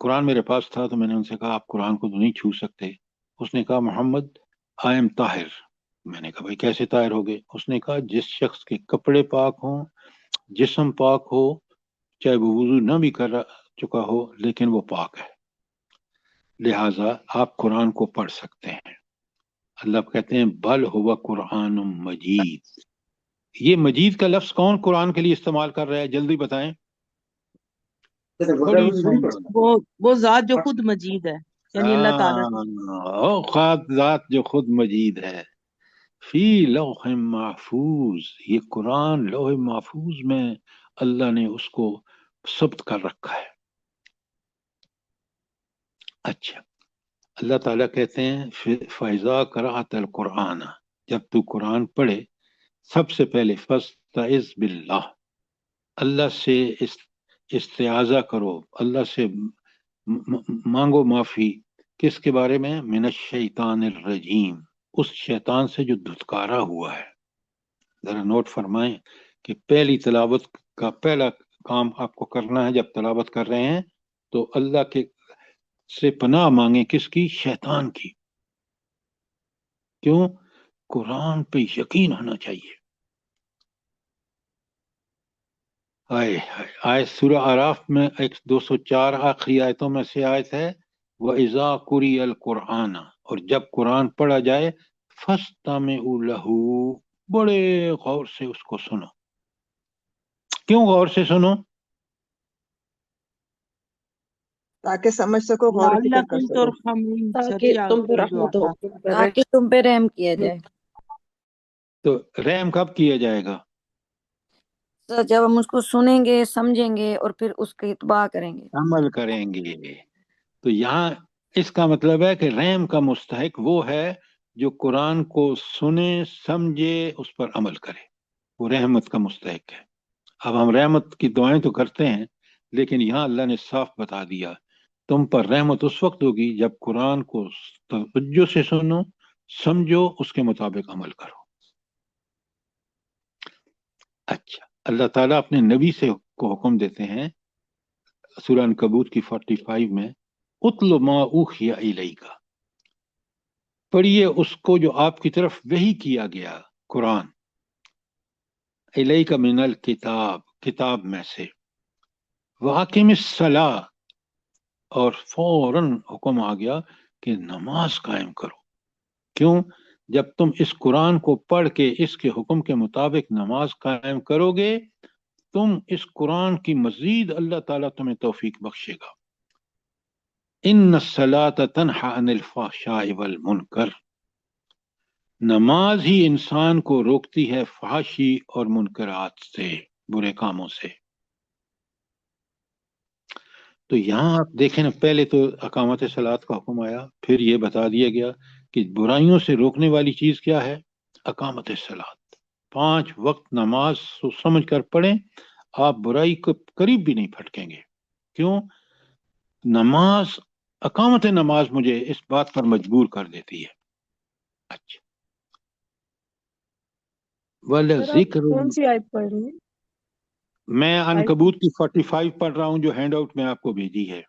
قرآن میرے پاس تھا تو میں نے ان سے کہا آپ قرآن کو تو نہیں چھو سکتے. اس نے کہا محمد آئی ایم طاہر. میں نے کہا بھائی کیسے طاہر ہو گئے؟ اس نے کہا جس شخص کے کپڑے پاک ہوں، جسم پاک ہو، چاہے وہ وضو نہ بھی کر چکا ہو لیکن وہ پاک ہے، لہٰذا آپ قرآن کو پڑھ سکتے ہیں. اللہ کہتے ہیں بل ہوا قرآن مجید. یہ مجید کا لفظ کون قرآن کے لیے استعمال کر رہا ہے؟ جلدی بتائیں. وہ ذات جو خود مجید ہے، یعنی اللہ تعالیٰ خاد ذات جو خود مجید ہے. فی لوح محفوظ، یہ قرآن لوح محفوظ میں اللہ نے اس کو ثبت کر رکھا ہے. اچھا، اللہ تعالیٰ کہتے ہیں فَإِذَا قَرَأْتَ الْقُرْآنَ، جب تو قرآن پڑھے سب سے پہلے فَاسْتَعِذْ بِاللَّہ، اللہ سے استعاذہ کرو، اللہ سے مانگو معافی. کس کے بارے میں؟ من الشیطان الرجیم، اس شیطان سے جو دھتکارا ہوا ہے. ذرا نوٹ فرمائیں کہ پہلی تلاوت کا پہلا کام آپ کو کرنا ہے جب تلاوت کر رہے ہیں تو اللہ کے سے پناہ مانگیں. کس کی؟ شیطان کی. کیوں؟ قرآن پہ یقین ہونا چاہیے. آیت سورہ اعراف میں 204 آخری آیتوں میں سے آیت ہے وَإِذَا قُرِئَ الْقُرْآنَ، اور جب قرآن پڑھا جائے فَاسْتَمِعُوا لَهُ، بڑے غور سے اس کو سنو. کیوں غور سے سنو؟ تاکہ سمجھ سکو، غور و فکر کر لعلکم سکو. ترحمون، تاکہ تم پہ رحمت ہو. تاکہ تم پہ رحم کیا جائے. تو رحم کب کیا جائے گا؟ تو جب ہم اس کو سنیں گے، سمجھیں گے اور پھر اس کی اتباع کریں گے، عمل کریں گے. تو یہاں اس کا مطلب ہے کہ رحم کا مستحق وہ ہے جو قرآن کو سنے، سمجھے، اس پر عمل کرے، وہ رحمت کا مستحق ہے. اب ہم رحمت کی دعائیں تو کرتے ہیں لیکن یہاں اللہ نے صاف بتا دیا تم پر رحمت اس وقت ہوگی جب قرآن کو توجہ سے سنو، سمجھو، اس کے مطابق عمل کرو. اچھا، اللہ تعالیٰ اپنے نبی سے کو حکم دیتے ہیں سورہ عنکبوت کی 45 میں اتل ما اوحی الیک، پڑھیے اس کو جو آپ کی طرف وحی کیا گیا، قرآن. الیک من الکتاب، کتاب میں سے. واقم الصلاۃ، اور فوراً حکم آ گیا کہ نماز قائم کرو. کیوں؟ جب تم اس قرآن کو پڑھ کے اس کے حکم کے مطابق نماز قائم کرو گے تم اس قرآن کی مزید اللہ تعالیٰ تمہیں توفیق بخشے گا. ان الصلاۃ تنہی عن الفحشاء والمنکر، نماز ہی انسان کو روکتی ہے فحاشی اور منکرات سے، برے کاموں سے. تو یہاں آپ دیکھیں نا، پہلے تو اقامت صلاۃ کا حکم آیا، پھر یہ بتا دیا گیا کہ برائیوں سے روکنے والی چیز کیا ہے؟ اقامت صلاۃ. 5 وقت نماز سمجھ کر پڑھیں، آپ برائی کو قریب بھی نہیں پھٹکیں گے. کیوں؟ نماز، اقامت نماز مجھے اس بات پر مجبور کر دیتی ہے. اچھا، وَلَذِكْرُ، کون سی آیت پڑھ رہی ہیں؟ میں عنکبوت کی 45 پڑھ رہا ہوں جو ہینڈ آؤٹ میں آپ کو بھیجی ہے.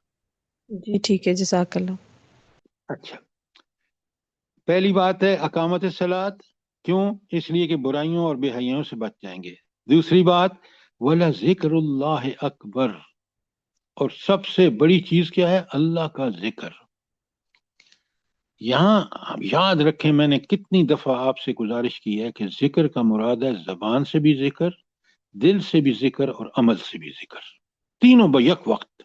جی ٹھیک ہے، جزاک اللہ. اچھا، پہلی بات ہے اقامت صلاۃ. کیوں؟ اس لیے کہ برائیوں اور بے حیائیوں سے بچ جائیں گے. دوسری بات وَلَذِكْرُ اللَّهِ اکبر، اور سب سے بڑی چیز کیا ہے؟ اللہ کا ذکر. یہاں یاد رکھیں، میں نے کتنی دفعہ آپ سے گزارش کی ہے کہ ذکر کا مراد ہے زبان سے بھی ذکر، دل سے بھی ذکر اور عمل سے بھی ذکر، تینوں بیک وقت.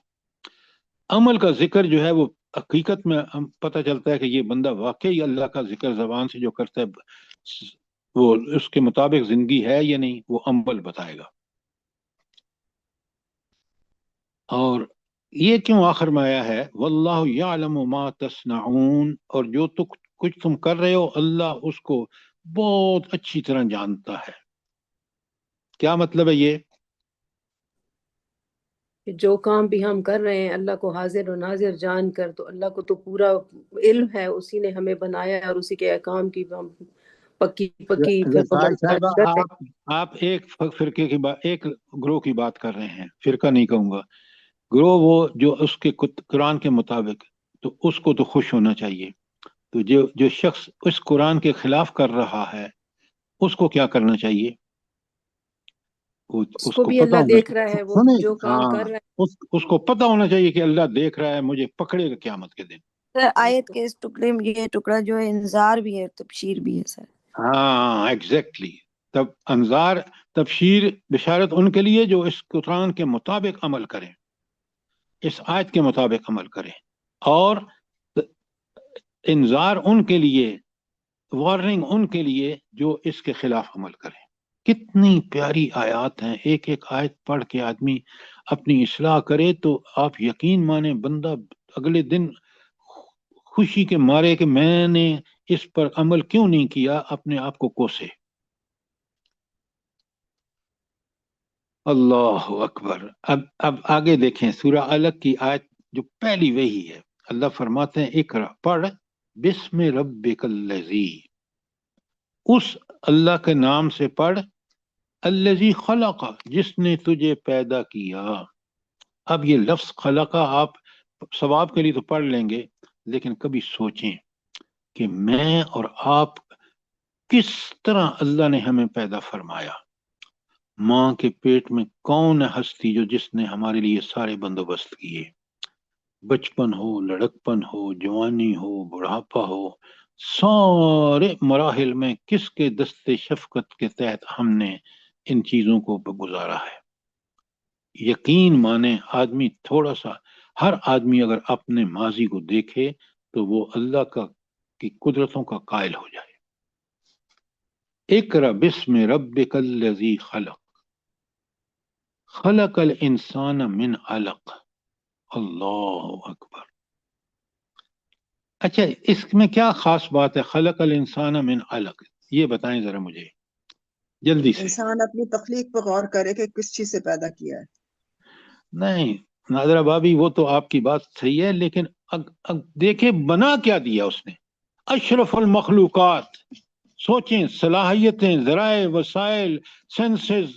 عمل کا ذکر جو ہے وہ حقیقت میں پتہ چلتا ہے کہ یہ بندہ واقعی اللہ کا ذکر زبان سے جو کرتا ہے وہ اس کے مطابق زندگی ہے یا نہیں، وہ عمل بتائے گا. اور یہ کیوں آخر میں آیا ہے واللہ یعلم ما تصنعون، اور جو کچھ تم کر رہے ہو اللہ اس کو بہت اچھی طرح جانتا ہے. کیا مطلب ہے یہ؟ کہ جو کام بھی ہم کر رہے ہیں اللہ کو حاضر و ناظر جان کر، تو اللہ کو تو پورا علم ہے، اسی نے ہمیں بنایا ہے اور اسی کے احکام کی ہم پکی آپ ایک فرقے کی بات، ایک گروہ کی بات کر رہے ہیں، فرقہ نہیں کہوں گا، گروہ وہ جو اس کے قرآن کے مطابق، تو اس کو تو خوش ہونا چاہیے. تو جو شخص اس قرآن کے خلاف کر رہا ہے اس کو کیا کرنا چاہیے؟ اس کو بھی اللہ دیکھ رہا ہے، وہ سنیں، جو کام کر رہا ہے. اس کو پتہ ہونا چاہیے کہ اللہ دیکھ رہا ہے، مجھے پکڑے گا قیامت کے دن. سر آیت کے اس ٹکڑے میں یہ ٹکڑا جو ہے انذار بھی ہے، تبشیر بھی ہے سر. ہاں ایگزیکٹلی. تب انذار، تبشیر، بشارت ان کے لیے جو اس قرآن کے مطابق عمل کریں، اس آیت کے مطابق عمل کریں، اور انذار ان کے لیے، وارننگ ان کے لیے جو اس کے خلاف عمل کریں. کتنی پیاری آیات ہیں. ایک ایک آیت پڑھ کے آدمی اپنی اصلاح کرے تو آپ یقین مانیں بندہ اگلے دن خوشی کے مارے کہ میں نے اس پر عمل کیوں نہیں کیا، اپنے آپ کو کوسے. اللہ اکبر. اب آگے دیکھیں سورہ علق کی آیت جو پہلی وہی ہے. اللہ فرماتے ہیں اقرا، پڑھ، بسم ربک الذی، اس اللہ کے نام سے پڑھ، الذی خلق، جس نے تجھے پیدا کیا. اب یہ لفظ خلقہ آپ ثواب کے لیے تو پڑھ لیں گے، لیکن کبھی سوچیں کہ میں اور آپ کس طرح اللہ نے ہمیں پیدا فرمایا. ماں کے پیٹ میں کون ہے ہستی جو جس نے ہمارے لیے سارے بندوبست کیے، بچپن ہو، لڑکپن ہو، جوانی ہو، بڑھاپا ہو، سارے مراحل میں کس کے دست شفقت کے تحت ہم نے ان چیزوں کو گزارا ہے. یقین مانے آدمی تھوڑا سا، ہر آدمی اگر اپنے ماضی کو دیکھے تو وہ اللہ کی قدرتوں کا قائل ہو جائے. اقرا بسم ربک الذی خلق، خلق الانسان من علق. اللہ اکبر. اچھا اس میں کیا خاص بات ہے خلق الانسان من علق؟ یہ بتائیں ذرا مجھے جلدی سے. انسان اپنی تخلیق پر غور کرے کہ کس چیز سے پیدا کیا ہے. نہیں ناظرہ بابی، وہ تو آپ کی بات صحیح ہے، لیکن دیکھیں بنا کیا دیا اس نے، اشرف المخلوقات. سوچیں، صلاحیتیں، ذرائع، وسائل، سینسز،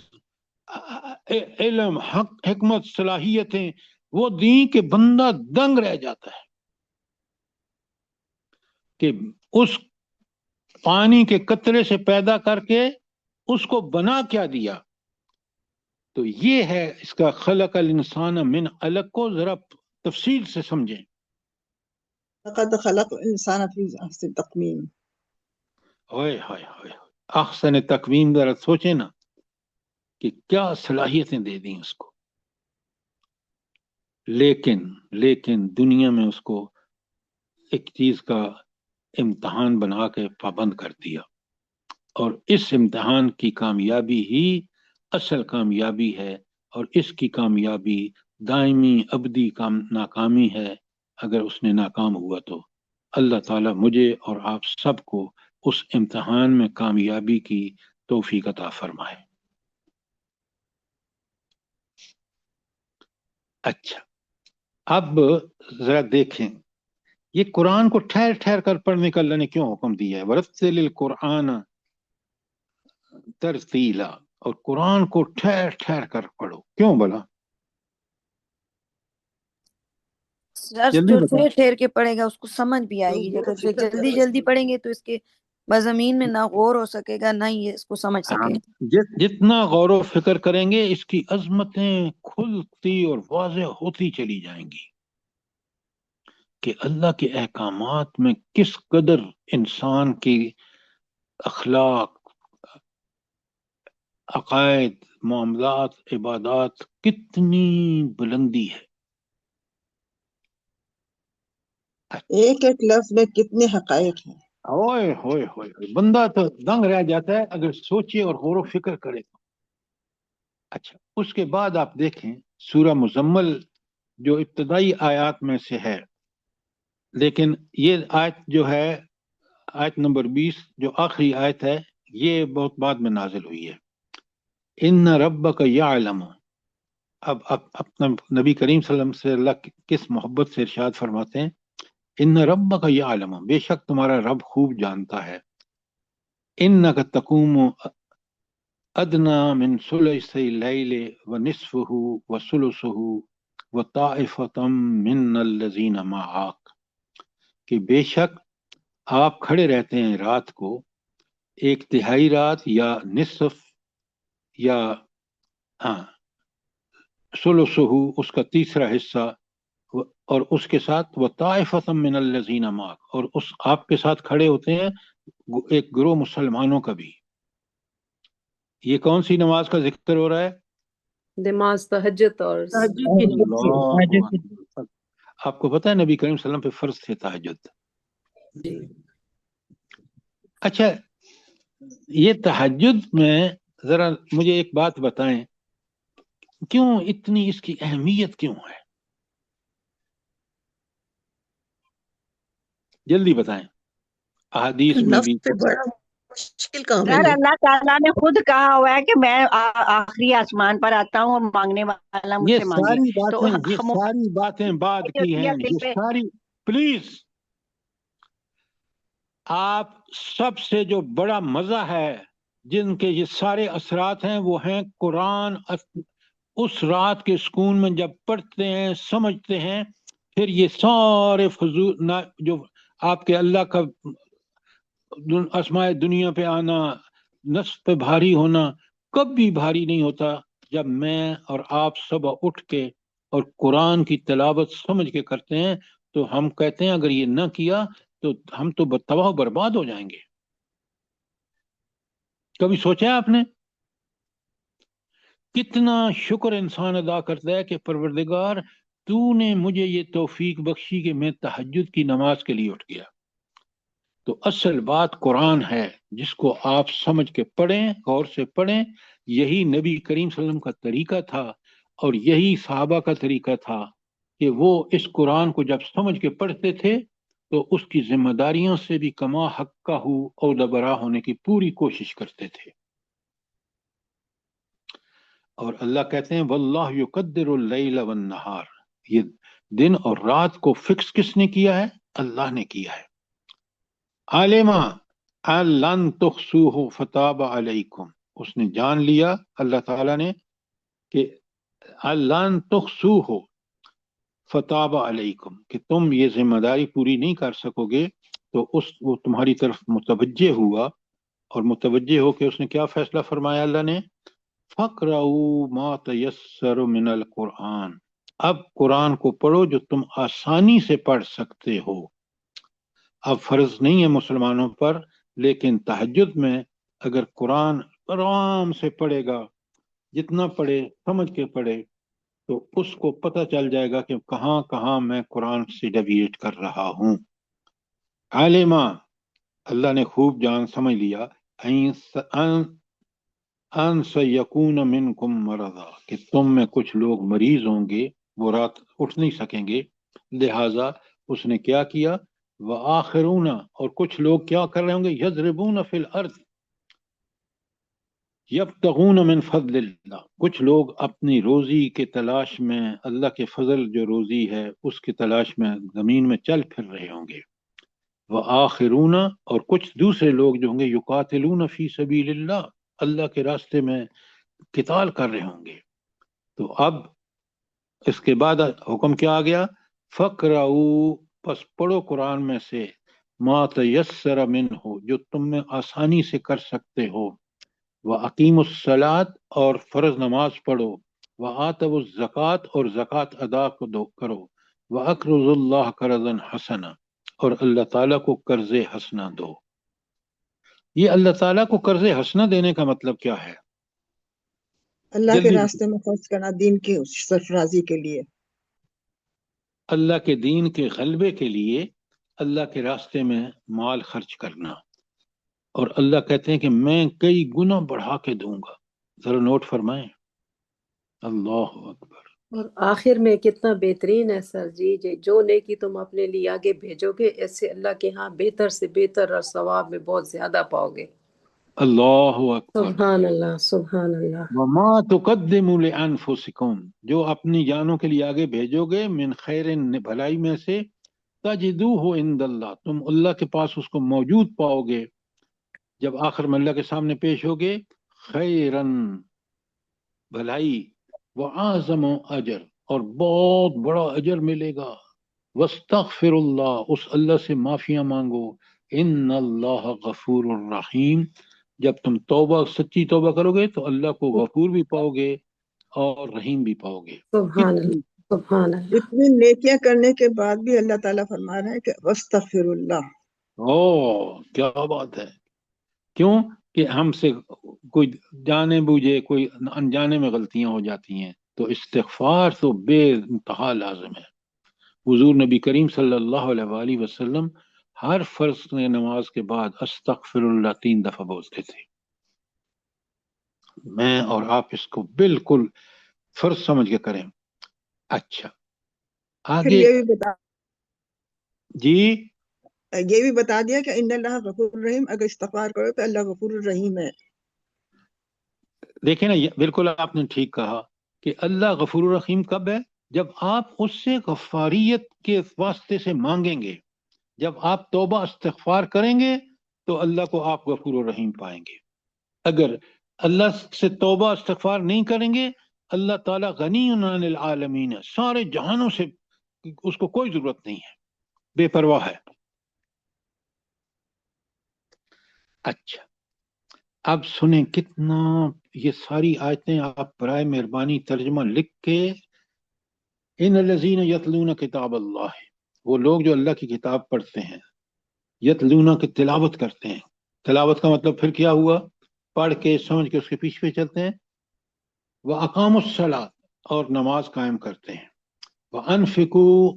علم، حکمت، صلاحیتیں وہ دیں کہ بندہ دنگ رہ جاتا ہے کہ اس پانی کے قطرے سے پیدا کر کے اس کو بنا کیا دیا. تو یہ ہے اس کا خلق الانسان من علق کو ذرا تفصیل سے سمجھیں. لقد خلق الانسان فی احسن تقویم. ہوئے ہوئے ہوئے، احسن تقویم. ذرا سوچیں نا کہ کیا صلاحیتیں دے دیں اس کو، لیکن دنیا میں اس کو ایک چیز کا امتحان بنا کے پابند کر دیا، اور اس امتحان کی کامیابی ہی اصل کامیابی ہے، اور اس کی کامیابی دائمی ابدی ناکامی ہے. اگر اس نے ناکام ہوا تو اللہ تعالیٰ مجھے اور آپ سب کو اس امتحان میں کامیابی کی توفیق عطا فرمائے. اچھا اب ذرا دیکھیں یہ قرآن کو ٹھہر ٹھہر کر پڑھنے کا اللہ نے کیوں حکم دیا ہے. ورتل القرآن ترتیلا، اور قرآن کو ٹھہر ٹھہر کر پڑھو. کیوں بلا؟ سر جلدی جو بتاؤ. ٹھہر ٹھہر کے پڑھے گا اس کو سمجھ بھی آئے گی. اگر اسے جلدی جلدی پڑھیں گے تو اس کے مضامین میں نہ غور ہو سکے گا، نہ ہی اس کو سمجھ سکے گا. جتنا غور و فکر کریں گے اس کی عظمتیں کھلتی اور واضح ہوتی چلی جائیں گی کہ اللہ کے احکامات میں کس قدر انسان کی اخلاق، عقائد، معاملات، عبادات کتنی بلندی ہے. ایک ایک لفظ میں کتنے حقائق ہیں. ہوئے ہوئے ہوئے، بندہ تو دنگ رہ جاتا ہے اگر سوچے اور غور و فکر کرے تو. اچھا اس کے بعد آپ دیکھیں سورہ مزمل جو ابتدائی آیات میں سے ہے، لیکن یہ آیت جو ہے آیت نمبر 20 جو آخری آیت ہے یہ بہت بعد میں نازل ہوئی ہے. ان ربک یعلم. اب اپنا نبی کریم صلی اللہ علیہ وسلم سے اللہ کس محبت سے ارشاد فرماتے ہیں، ان ربک یعلم، بے شک تمہارا رب خوب جانتا ہے، انک تقوم ادنا من ثلثی اللیل ونصفہ وثلثہ، وطائفۃ من الذین معاک، کہ بے شک آپ کھڑے رہتے ہیں رات کو، ایک تہائی رات یا نصف یا ثلثہ، اس کا تیسرا حصہ، اور اس کے ساتھ وطائفۃ من الذین معاک، اور اس آپ کے ساتھ کھڑے ہوتے ہیں ایک گروہ مسلمانوں کا بھی۔ یہ کون سی نماز کا ذکر ہو رہا ہے؟ نماز تہجد اور تہجد کی نماز اللہ اکبر۔ آپ کو پتہ ہے نبی کریم صلی اللہ علیہ وسلم پہ فرض تھے تہجد؟ جی اچھا، یہ تہجد میں ذرا مجھے ایک بات بتائیں، کیوں اتنی اس کی اہمیت کیوں ہے؟ جلدی بتائیں۔ احادیث میں بھی بڑا مشکل کام ہے سر یہ۔ اللہ تعالیٰ نے خود کہا ہوا ہے کہ میں آخری آسمان پر آتا ہوں اور مانگنے والا مجھ یہ سے مانگے، ساری تو باتیں، یہ ساری باتیں بعد جو کی ہیں، دل یہ پہ ساری، پلیز، آپ سب سے جو بڑا مزہ ہے، جن کے یہ سارے اثرات ہیں، وہ ہیں قرآن۔ اس رات کے سکون میں جب پڑھتے ہیں، سمجھتے ہیں، پھر یہ سارے فضول جو آپ کے اللہ کا اسماء دنیا پہ آنا، نصف پہ بھاری ہونا، کبھی بھاری نہیں ہوتا جب میں اور آپ صبح اٹھ کے اور قرآن کی تلاوت سمجھ کے کرتے ہیں۔ تو ہم کہتے ہیں اگر یہ نہ کیا تو ہم تو تباہ و برباد ہو جائیں گے۔ کبھی سوچا آپ نے کتنا شکر انسان ادا کرتا ہے کہ پروردگار تو نے مجھے یہ توفیق بخشی کہ میں تہجد کی نماز کے لیے اٹھ گیا۔ تو اصل بات قرآن ہے، جس کو آپ سمجھ کے پڑھیں، غور سے پڑھیں۔ یہی نبی کریم صلی اللہ علیہ وسلم کا طریقہ تھا، اور یہی صحابہ کا طریقہ تھا کہ وہ اس قرآن کو جب سمجھ کے پڑھتے تھے تو اس کی ذمہ داریوں سے بھی کما حقہ اور دبرا ہونے کی پوری کوشش کرتے تھے۔ اور اللہ کہتے ہیں واللہ یقدر اللیل والنہار، یہ دن اور رات کو فکس کس نے کیا ہے؟ اللہ نے کیا ہے۔ عالما لن تحصوہ فتاب علیکم، اس نے جان لیا اللہ تعالیٰ نے کہ لن تحصوہ فتاب علیکم، کہ تم یہ ذمہ داری پوری نہیں کر سکو گے، تو وہ تمہاری طرف متوجہ ہوا، اور متوجہ ہو کے اس نے کیا فیصلہ فرمایا اللہ نے؟ فَقْرَؤُوا مَا تَيَسَّرُ مِنَ الْقُرْآنِ، اب قرآن کو پڑھو جو تم آسانی سے پڑھ سکتے ہو۔ اب فرض نہیں ہے مسلمانوں پر، لیکن تہجد میں اگر قرآن آرام سے پڑھے گا، جتنا پڑھے سمجھ کے پڑھے، تو اس کو پتہ چل جائے گا کہ کہاں کہاں میں قرآن سے ڈیویٹ کر رہا ہوں۔ عالما، اللہ نے خوب جان سمجھ لیا، ان سیکون منکم مرضا، کہ تم میں کچھ لوگ مریض ہوں گے، وہ رات اٹھ نہیں سکیں گے، لہٰذا اس نے کیا کیا؟ وآخرون، اور کچھ لوگ کیا کر رہے ہوں گے؟ یضربون فی الارض یبتغون من فضل اللہ، کچھ لوگ اپنی روزی کے تلاش میں، اللہ کے فضل جو روزی ہے اس کی تلاش میں زمین میں چل پھر رہے ہوں گے۔ وآخرون، اور کچھ دوسرے لوگ جو ہوں گے یقاتلون فی سبیل اللہ، اللہ کے راستے میں قتال کر رہے ہوں گے۔ تو اب اس کے بعد حکم کیا آ گیا؟ فقرؤ، پس پڑھو قرآن میں سے، ما تیسر منہ، جو تم میں آسانی سے کر سکتے ہو، وَأَقِیمُوا الصَّلَاةَ، اور فرض نماز پڑھو، وَآتَوُا الزَّکَاةَ، اور زکوٰۃ ادا کرو، وَأَقْرِضُوا اللَّهَ قَرْضًا حَسَنًا، اور اللہ تعالیٰ کو قرض حسنہ دو۔ یہ اللہ تعالیٰ کو قرض حسنہ دینے کا مطلب کیا ہے؟ اللہ کے جلدی راستے میں خرچ کرنا، دین کی سرفرازی کے لیے۔ اللہ کے دین کے غلبے کے لیے اللہ کے راستے میں مال خرچ کرنا، اور اللہ کہتے ہیں کہ میں کئی گنا بڑھا کے دوں گا۔ ذرا نوٹ فرمائیں، اللہ اکبر۔ اور آخر میں کتنا بہترین ہے سر جی، جو نیکی تم اپنے لیے آگے بھیجو گے، ایسے اللہ کے ہاں بہتر سے بہتر اور ثواب میں بہت زیادہ پاؤ گے۔ اللہ اکبر۔ سبحان اللہ، سبحان اللہ۔ وما تقدموا لانفسکم، جو اپنی جانوں کے لیے آگے بھیجو گے، من خیر، بھلائی میں سے، تجدوہ عند اللہ، تم اللہ کے پاس اس کو موجود پاؤ گے جب آخر میں اللہ کے سامنے پیش ہوگے، خیرن، بھلائی، وعظم اجر، اور بہت بڑا اجر ملے گا. وستغفر اللہ، اس اللہ سے معافیاں مانگو. ان اللہ غفور الرحیم، جب تم توبہ سچی توبہ کرو گے تو اللہ کو غفور بھی پاؤ گے اور رحیم بھی پاؤ گے. سبحان اللہ، سبحان اللہ. اتنی نیکیاں کرنے کے بعد بھی اللہ تعالیٰ فرما رہے ہیں کہ وستغفر اللہ. او کیا بات ہے. کیوں کہ ہم سے کوئی جانے بوجھے کوئی انجانے میں غلطیاں ہو جاتی ہیں تو استغفار تو بے انتہا لازم ہے. حضور نبی کریم صلی اللہ علیہ وآلہ وسلم ہر فرض نماز کے بعد استغفر اللہ 3 دفعہ بولتے تھے. میں اور آپ اس کو بالکل فرض سمجھ کے کریں. اچھا پھر آگے جی یہ بھی بتا دیا کہ ان اللہ غفور الرحیم، اگر استغفار کرو تو اللہ غفور الرحیم ہے. دیکھیں نا، بالکل آپ نے ٹھیک کہا کہ اللہ غفور الرحیم کب ہے؟ جب آپ اس سے غفاریت کے واسطے سے مانگیں گے. جب آپ توبہ استغفار کریں گے تو اللہ کو آپ غفور الرحیم پائیں گے. اگر اللہ سے توبہ استغفار نہیں کریں گے، اللہ تعالیٰ غنی عن العالمین ہے، سارے جہانوں سے اس کو کوئی ضرورت نہیں ہے، بے پرواہ ہے. اچھا اب سنیں کتنا یہ ساری آیتیں آپ برائے مہربانی ترجمہ لکھ کے، ان الذین یتلون کتاب اللہ، وہ لوگ جو اللہ کی کتاب پڑھتے ہیں، یتلون کی تلاوت کرتے ہیں. تلاوت کا مطلب پھر کیا ہوا؟ پڑھ کے سمجھ کے اس کے پیچھے چلتے ہیں. وَأَقَامُوا الصَّلَاةَ، اور نماز قائم کرتے ہیں. وَأَنفِقُوا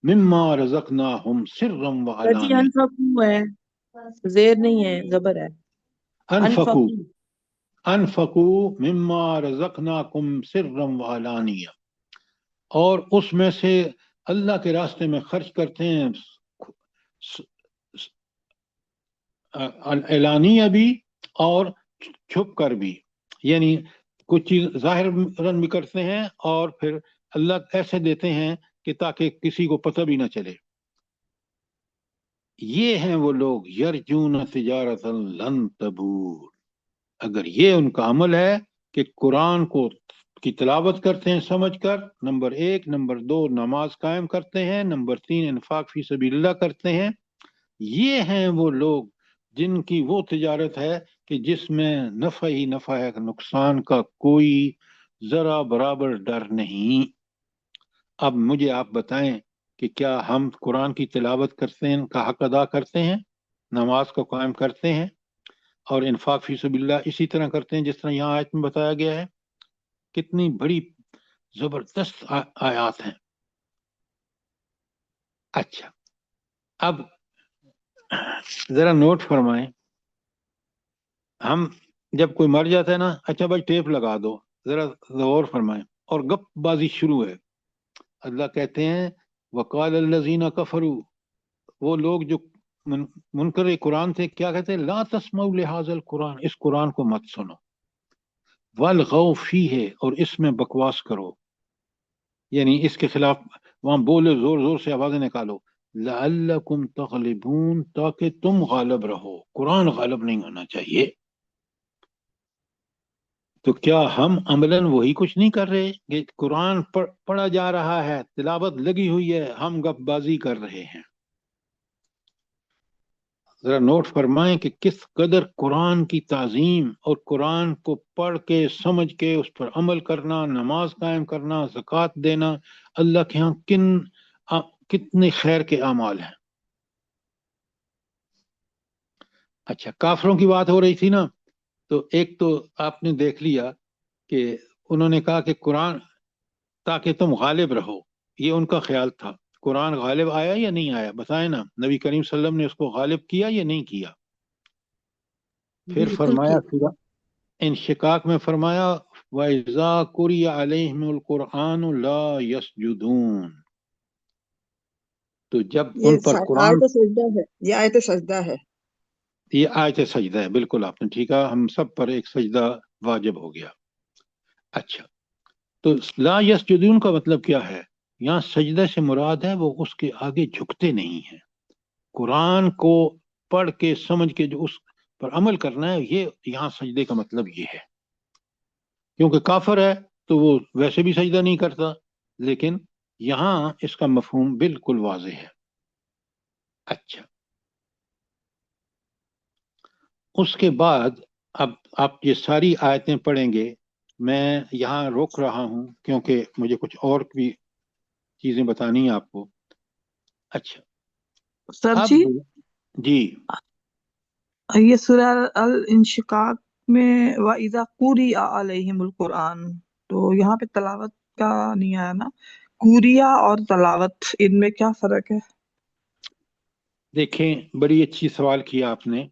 مِمَّا رَزَقْنَاهُمْ سِرًّا جی وَعَلَانِيَةً. انفقو ہے، زیر نہیں ہے، زبر ہے. انفقوا انفقو. انفقوا مما رزقناکم سرا وعلانیہ، اور اس میں سے اللہ کے راستے میں خرچ کرتے ہیں، اعلانیہ بھی اور چھپ کر بھی. یعنی کچھ چیز ظاہر بھی کرتے ہیں اور پھر اللہ ایسے دیتے ہیں کہ تاکہ کسی کو پتہ بھی نہ چلے. یہ ہیں وہ لوگ یرجون تجارتا لن تبور. اگر یہ ان کا عمل ہے کہ قرآن کی تلاوت کرتے ہیں سمجھ کر، نمبر 1، نمبر 2 نماز قائم کرتے ہیں، نمبر 3 انفاق فی سبیل اللہ کرتے ہیں، یہ ہیں وہ لوگ جن کی وہ تجارت ہے کہ جس میں نفع ہی نفع ہے، نقصان کا کوئی ذرا برابر ڈر نہیں. اب مجھے آپ بتائیں کہ کیا ہم قرآن کی تلاوت کرتے ہیں، کا حق ادا کرتے ہیں، نماز کو قائم کرتے ہیں اور انفاق فی سبیل اللہ اسی طرح کرتے ہیں جس طرح یہاں آیت میں بتایا گیا ہے؟ کتنی بڑی زبردست آیات ہیں. اچھا اب ذرا نوٹ فرمائیں، ہم جب کوئی مر جاتا ہے نا، اچھا بھائی ٹیپ لگا دو، ذرا غور فرمائیں، اور گپ بازی شروع ہے. اللہ کہتے ہیں وقال الذین کفروا، وہ لوگ جو منکر قرآن تھے کیا کہتے ہیں؟ لا تسمعوا لہذا القرآن، اس قرآن کو مت سنو، والغوا فیہ، اور اس میں بکواس کرو، یعنی اس کے خلاف وہاں بولے، زور زور سے آوازیں نکالو. لعلکم تغلبون، تاکہ تم غالب رہو. قرآن غالب نہیں ہونا چاہیے. تو کیا ہم عملاً وہی کچھ نہیں کر رہے کہ قرآن پڑھا جا رہا ہے، تلاوت لگی ہوئی ہے، ہم گپ بازی کر رہے ہیں؟ ذرا نوٹ فرمائیں کہ کس قدر قرآن کی تعظیم اور قرآن کو پڑھ کے سمجھ کے اس پر عمل کرنا، نماز قائم کرنا، زکوٰۃ دینا، اللہ کے ہاں کتنے خیر کے اعمال ہیں. اچھا کافروں کی بات ہو رہی تھی نا، تو ایک تو آپ نے دیکھ لیا کہ انہوں نے کہا کہ قرآن تاکہ تم غالب رہو، یہ ان کا خیال تھا. قرآن غالب آیا یا نہیں آیا؟ بتائیں نا، نبی کریم صلی اللہ علیہ وسلم نے اس کو غالب کیا یا نہیں کیا؟ پھر فرمایا انشقاق میں فرمایا وَإِذَا قُرِئَ عَلَيْهِمُ الْقُرْآنُ لَا يَسْجُدُونَ، تو جب ان پر قرآن، آیت سجدہ ہے، یہ آیت سجدہ ہے، یہ آیت سجدہ ہے، بالکل آپ نے ٹھیک ہے، ہم سب پر ایک سجدہ واجب ہو گیا. اچھا تو لا یسجدون کا مطلب کیا ہے؟ یہاں سجدہ سے مراد ہے وہ اس کے آگے جھکتے نہیں ہیں. قرآن کو پڑھ کے سمجھ کے جو اس پر عمل کرنا ہے، یہ یہاں سجدے کا مطلب یہ ہے. کیونکہ کافر ہے تو وہ ویسے بھی سجدہ نہیں کرتا، لیکن یہاں اس کا مفہوم بالکل واضح ہے. اچھا، اس کے بعد اب آپ یہ ساری آیتیں پڑھیں گے. میں یہاں روک رہا ہوں کیونکہ مجھے کچھ اور بھی چیزیں بتانی ہیں آپ کو. اچھا سر اب جی جی یہ سورہ الانشقاق میں وَإِذَا قُرِئَ عَلَيْهِمُ الْقُرْآنُ، تو یہاں پہ تلاوت کا نہیں آیا نا، قُرِئَ اور تلاوت ان میں کیا فرق ہے؟ دیکھیں، بڑی اچھی سوال کیا آپ نے.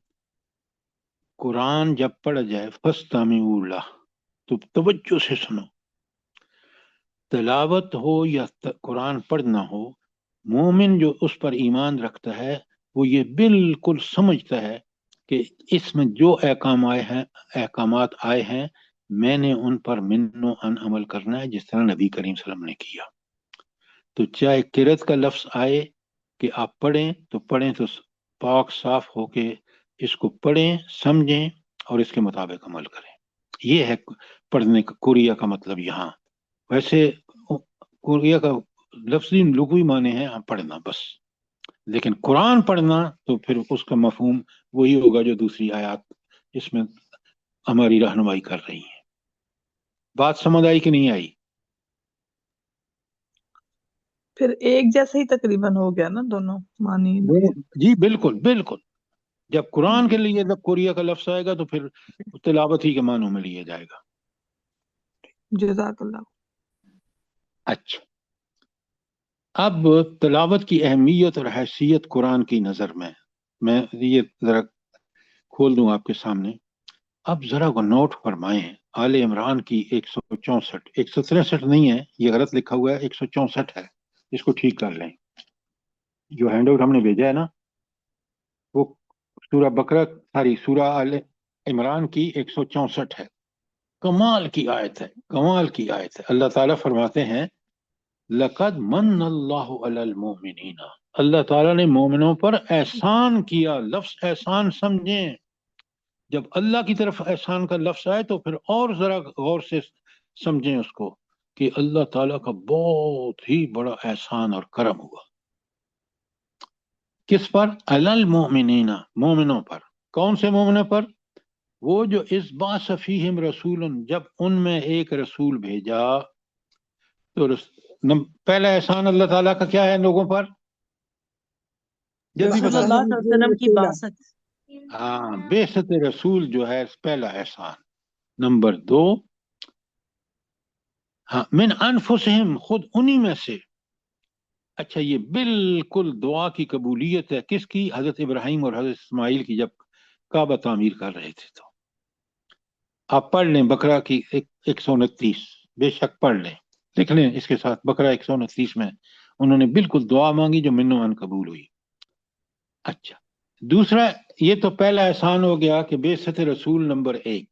قرآن جب پڑھ جائے فَاسْتَمِعُوا لَهُ تو توجہ سے سنو. تلاوت ہو یا قرآن پڑھنا ہو، مومن جو اس پر ایمان رکھتا ہے وہ یہ بالکل سمجھتا ہے کہ اس میں جو احکامات آئے ہیں میں نے ان پر من و ان عمل کرنا ہے، جس طرح نبی کریم صلی اللہ علیہ وسلم نے کیا. تو چاہے قرأت کا لفظ آئے کہ آپ پڑھیں تو پڑھیں تو پاک صاف ہو کے اس کو پڑھیں، سمجھیں اور اس کے مطابق عمل کریں. یہ ہے پڑھنے کا قریہ کا مطلب. یہاں ویسے قریہ کا لفظی لغوی معنی ہے پڑھنا بس، لیکن قرآن پڑھنا تو پھر اس کا مفہوم وہی ہوگا جو دوسری آیات اس میں ہماری رہنمائی کر رہی ہیں. بات سمجھ آئی کہ نہیں آئی؟ پھر ایک جیسا ہی تقریباً ہو گیا نا دونوں معنی ان کے. جی بالکل بالکل. جب قرآن کے لیے جب قریہ کا لفظ آئے گا تو پھر تلاوت ہی کے معنوں میں لیا جائے گا. جزاک اللہ. اچھا، اب تلاوت کی اہمیت اور حیثیت قرآن کی نظر میں یہ ذرا کھول دوں آپ کے سامنے. اب ذرا وہ نوٹ فرمائیں آل عمران کی 164، 163 نہیں ہے، یہ غلط لکھا ہوا ہے، 164 ہے. اس کو ٹھیک کر لیں. جو ہینڈ آؤٹ ہم نے بھیجا ہے نا وہ سورہ آل عمران کی 164 ہے. کمال کی آیت ہے، کمال کی آیت ہے. اللہ تعالیٰ فرماتے ہیں لقد من اللہ علی المؤمنین، اللہ تعالیٰ نے مومنوں پر احسان کیا. لفظ احسان سمجھیں، جب اللہ کی طرف احسان کا لفظ آئے تو پھر اور ذرا غور سے سمجھیں اس کو کہ اللہ تعالیٰ کا بہت ہی بڑا احسان اور کرم ہوا. کس پر؟ علی المؤمنین، مومنوں پر. کون سے مومنوں پر؟ وہ جو اذ بعث فیہم رسول، جب ان میں ایک رسول بھیجا. تو پہلا احسان اللہ تعالیٰ کا کیا ہے لوگوں پر؟ جلدی صلی بتا اللہ علیہ وسلم کی بعثت. ہاں، بعثت رسول جو ہے پہلا احسان. نمبر 2، ہاں من انفسہم، خود انہی میں سے. اچھا، یہ بالکل دعا کی قبولیت ہے. کس کی؟ حضرت ابراہیم اور حضرت اسماعیل کی، جب کعبہ تعمیر کر رہے تھے. تو آپ پڑھ لیں بقرہ کی 129، بے شک پڑھ لیں، لکھ لیں اس کے ساتھ. بقرہ 129 میں انہوں نے بالکل دعا مانگی جو من و ان قبول ہوئی. اچھا، دوسرا، یہ تو پہلا احسان ہو گیا کہ بعثت رسول نمبر 1.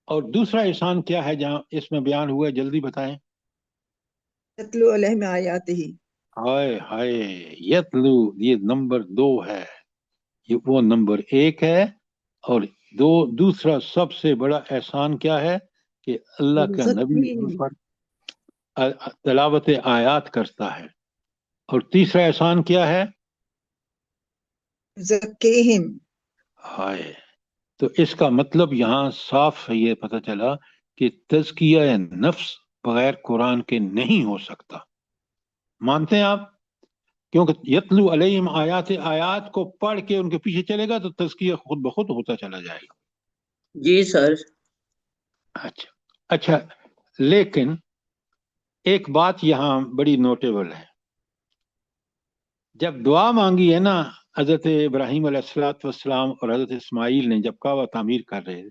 اور دوسرا احسان کیا ہے جہاں اس میں بیان ہوا ہے؟ جلدی بتائیں. یتلو علیہم آیاتہ. ہائے ہائے، یتلو، یہ نمبر 2 ہے، یہ وہ نمبر 1 ہے. اور دوسرا سب سے بڑا احسان کیا ہے کہ اللہ کا نبی ان پر تلاوت آیات کرتا ہے. اور تیسرا احسان کیا ہے؟ زکیہم. ہائے، تو اس کا مطلب یہاں صاف یہ پتہ چلا کہ تزکیہ نفس بغیر قرآن کے نہیں ہو سکتا. مانتے ہیں آپ؟ کیونکہ یتلو علیہم آیات کو پڑھ کے ان کے پیچھے چلے گا تو تزکیہ خود بخود ہوتا چلا جائے گا. جی سر. اچھا، لیکن ایک بات یہاں بڑی نوٹیبل ہے. جب دعا مانگی ہے نا حضرت ابراہیم علیہ السلام اور حضرت اسماعیل نے جب کعبہ تعمیر کر رہے تھے،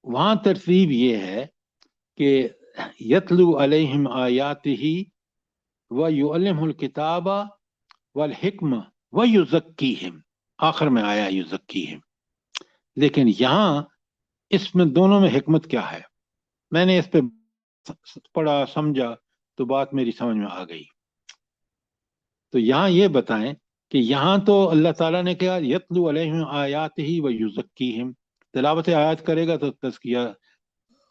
وہاں ترتیب یہ ہے کہ یتلو علیہم آیاتہ ویعلمہ الکتاب والحکمہ ویزکیہم، آخر میں آیا یزکیہم. لیکن یہاں اس میں دونوں میں حکمت کیا ہے؟ میں نے اس پہ پڑھا سمجھا تو بات میری سمجھ میں آ گئی. تو یہاں یہ بتائیں کہ یہاں تو اللہ تعالیٰ نے کہا یتلو علیہم آیاتہ ویزکیہم، تلاوت آیات کرے گا تو تزکیہ،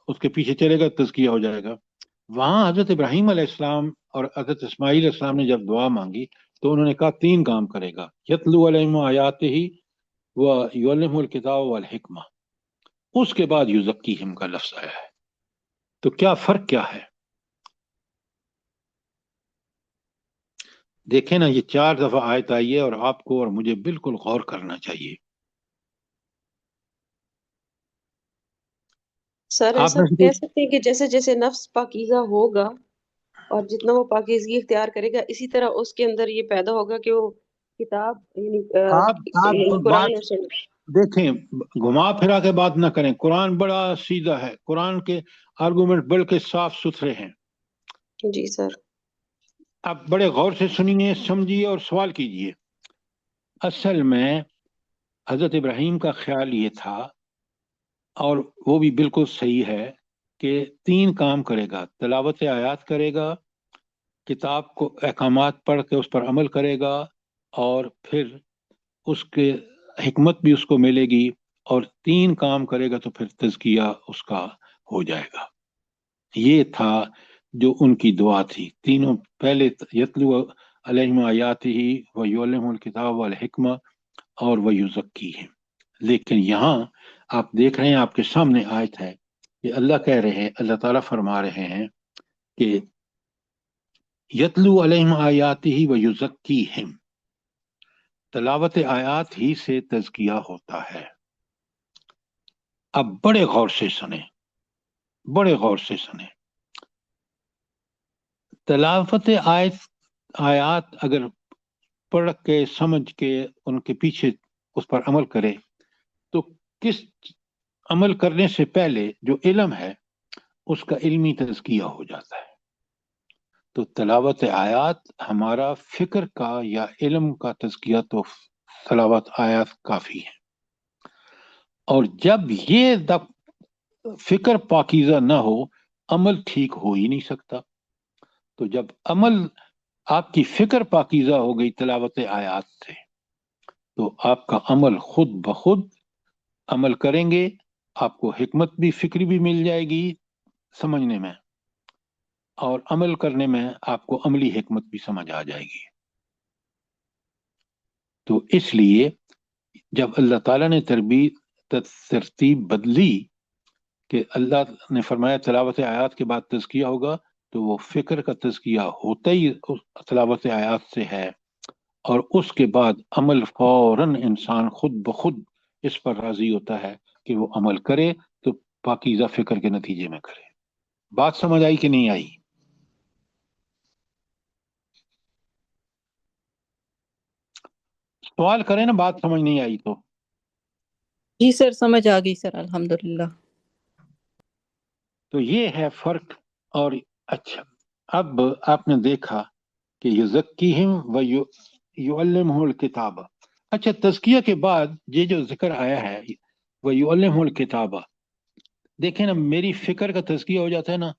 اس کے پیچھے چلے گا تزکیہ ہو جائے گا. وہاں حضرت ابراہیم علیہ السلام اور حضرت اسماعیل علیہ السلام نے جب دعا مانگی تو انہوں نے کہا 3 کام کرے گا، یتلو علیہم آیاتہ و یعلمہ الکتاب والحکمہ، اس کے بعد یزکیہم کا لفظ آیا ہے۔ تو کیا فرق کیا ہے؟ دیکھیں نا، یہ 4 دفعہ آیت آئی ہے اور آپ کو اور مجھے بالکل غور کرنا چاہیے۔ سر آپ ایسا میں سے کہہ کوئی- سکتے ہیں کہ جیسے جیسے نفس پاکیزہ ہوگا اور جتنا وہ پاکیزگی اختیار کرے گا، اسی طرح اس کے اندر یہ پیدا ہوگا کہ وہ کتاب یعنی آپ قرآن بات اور سنت۔ دیکھیں، گھما پھرا کے بات نہ کریں، قرآن بڑا سیدھا ہے، قرآن کے آرگومنٹ بلکہ صاف ستھرے ہیں۔ جی سر۔ آپ بڑے غور سے سنیے، سمجھیے اور سوال کیجئے۔ اصل میں حضرت ابراہیم کا خیال یہ تھا، اور وہ بھی بالکل صحیح ہے، کہ 3 کام کرے گا، تلاوت آیات کرے گا، کتاب کو احکامات پڑھ کے اس پر عمل کرے گا، اور پھر اس کے حکمت بھی اس کو ملے گی، اور 3 کام کرے گا تو پھر تزکیہ اس کا ہو جائے گا۔ یہ تھا جو ان کی دعا تھی، تینوں۔ پہلے یتلو علیہم آیاتہ و یعلمہ الکتاب والحکمہ اور ویزکیہم۔ لیکن یہاں آپ دیکھ رہے ہیں، آپ کے سامنے آیت ہے کہ اللہ کہہ رہے ہیں، اللہ تعالیٰ فرما رہے ہیں کہ یتلو علیہم آیاتہ و یزکیہم، تلاوت آیات ہی سے تزکیہ ہوتا ہے۔ اب بڑے غور سے سنیں، بڑے غور سے سنیں۔ تلاوت آیات اگر پڑھ کے سمجھ کے ان کے پیچھے اس پر عمل کرے تو کس عمل کرنے سے پہلے جو علم ہے اس کا علمی تزکیہ ہو جاتا ہے۔ تو تلاوت آیات ہمارا فکر کا یا علم کا تزکیہ تو تلاوت آیات کافی ہے، اور جب یہ فکر پاکیزہ نہ ہو، عمل ٹھیک ہو ہی نہیں سکتا۔ تو جب عمل آپ کی فکر پاکیزہ ہو گئی تلاوت آیات سے، تو آپ کا عمل خود بخود عمل کریں گے، آپ کو حکمت بھی فکری بھی مل جائے گی سمجھنے میں، اور عمل کرنے میں آپ کو عملی حکمت بھی سمجھ آ جائے گی۔ تو اس لیے جب اللہ تعالیٰ نے ترتیب بدلی کہ اللہ نے فرمایا تلاوت آیات کے بعد تزکیہ ہوگا، تو وہ فکر کا تزکیہ ہوتا ہی تلاوت آیات سے ہے، اور اس کے بعد عمل فوراً انسان خود بخود اس پر راضی ہوتا ہے کہ وہ عمل کرے تو پاکیزہ فکر کے نتیجے میں کرے۔ بات سمجھ آئی کہ نہیں آئی؟ سوال کریں نا، بات سمجھ نہیں آئی تو۔ جی سر، سمجھ آ گئی سر، الحمدللہ۔ تو یہ ہے فرق۔ اور اچھا، اب آپ نے دیکھا کہ یزکیہم و یعلمہ الکتاب۔ اچھا، تزکیہ کے بعد یہ جو ذکر آیا ہے وَيُعَلِّمُهُ الْكِتَابَ، دیکھیں نا، میری فکر کا تزکیہ ہو جاتا ہے نا،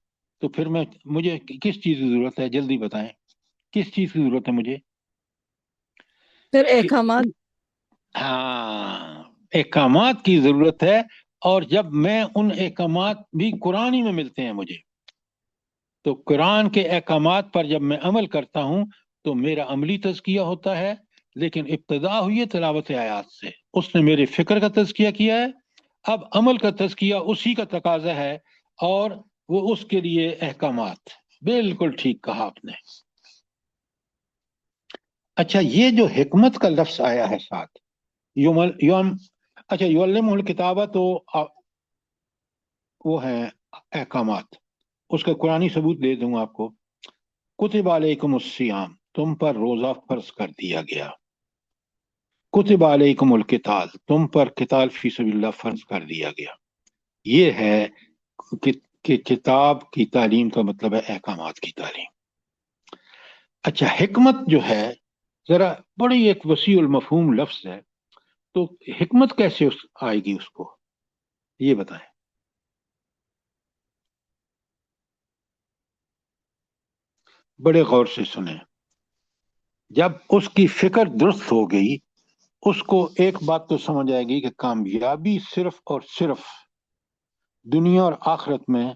تو پھر مجھے کس چیز کی ضرورت ہے؟ جلدی بتائیں، کس چیز کی ضرورت ہے مجھے؟ سر احکامات۔ ہاں، احکامات کی ضرورت ہے، اور جب میں ان احکامات بھی قرآن ہی میں ملتے ہیں مجھے، تو قرآن کے احکامات پر جب میں عمل کرتا ہوں تو میرا عملی تزکیہ ہوتا ہے۔ لیکن ابتدا ہوئی ہے تلاوت آیات سے، اس نے میرے فکر کا تزکیہ کیا ہے، اب عمل کا تزکیہ اسی کا تقاضا ہے، اور وہ اس کے لیے احکامات۔ بالکل ٹھیک کہا آپ نے۔ اچھا، یہ جو حکمت کا لفظ آیا ہے ساتھ، اچھا، یعلمہ الکتابہ تو وہ ہیں احکامات، اس کا قرآنی ثبوت دے دوں آپ کو۔ کتب علیکم الصیام، تم پر روزہ فرض کر دیا گیا۔ کتب علیکم القتال، تم پر قتال فی سبیل اللہ فرض کر دیا گیا۔ یہ ہے کہ کتاب کی تعلیم کا مطلب ہے احکامات کی تعلیم۔ اچھا، حکمت جو ہے ذرا بڑی ایک وسیع المفہوم لفظ ہے، تو حکمت کیسے آئے گی اس کو، یہ بتائیں۔ بڑے غور سے سنیں۔ جب اس کی فکر درست ہو گئی، اس کو ایک بات تو سمجھ آئے گی کہ کامیابی صرف اور صرف دنیا اور آخرت میں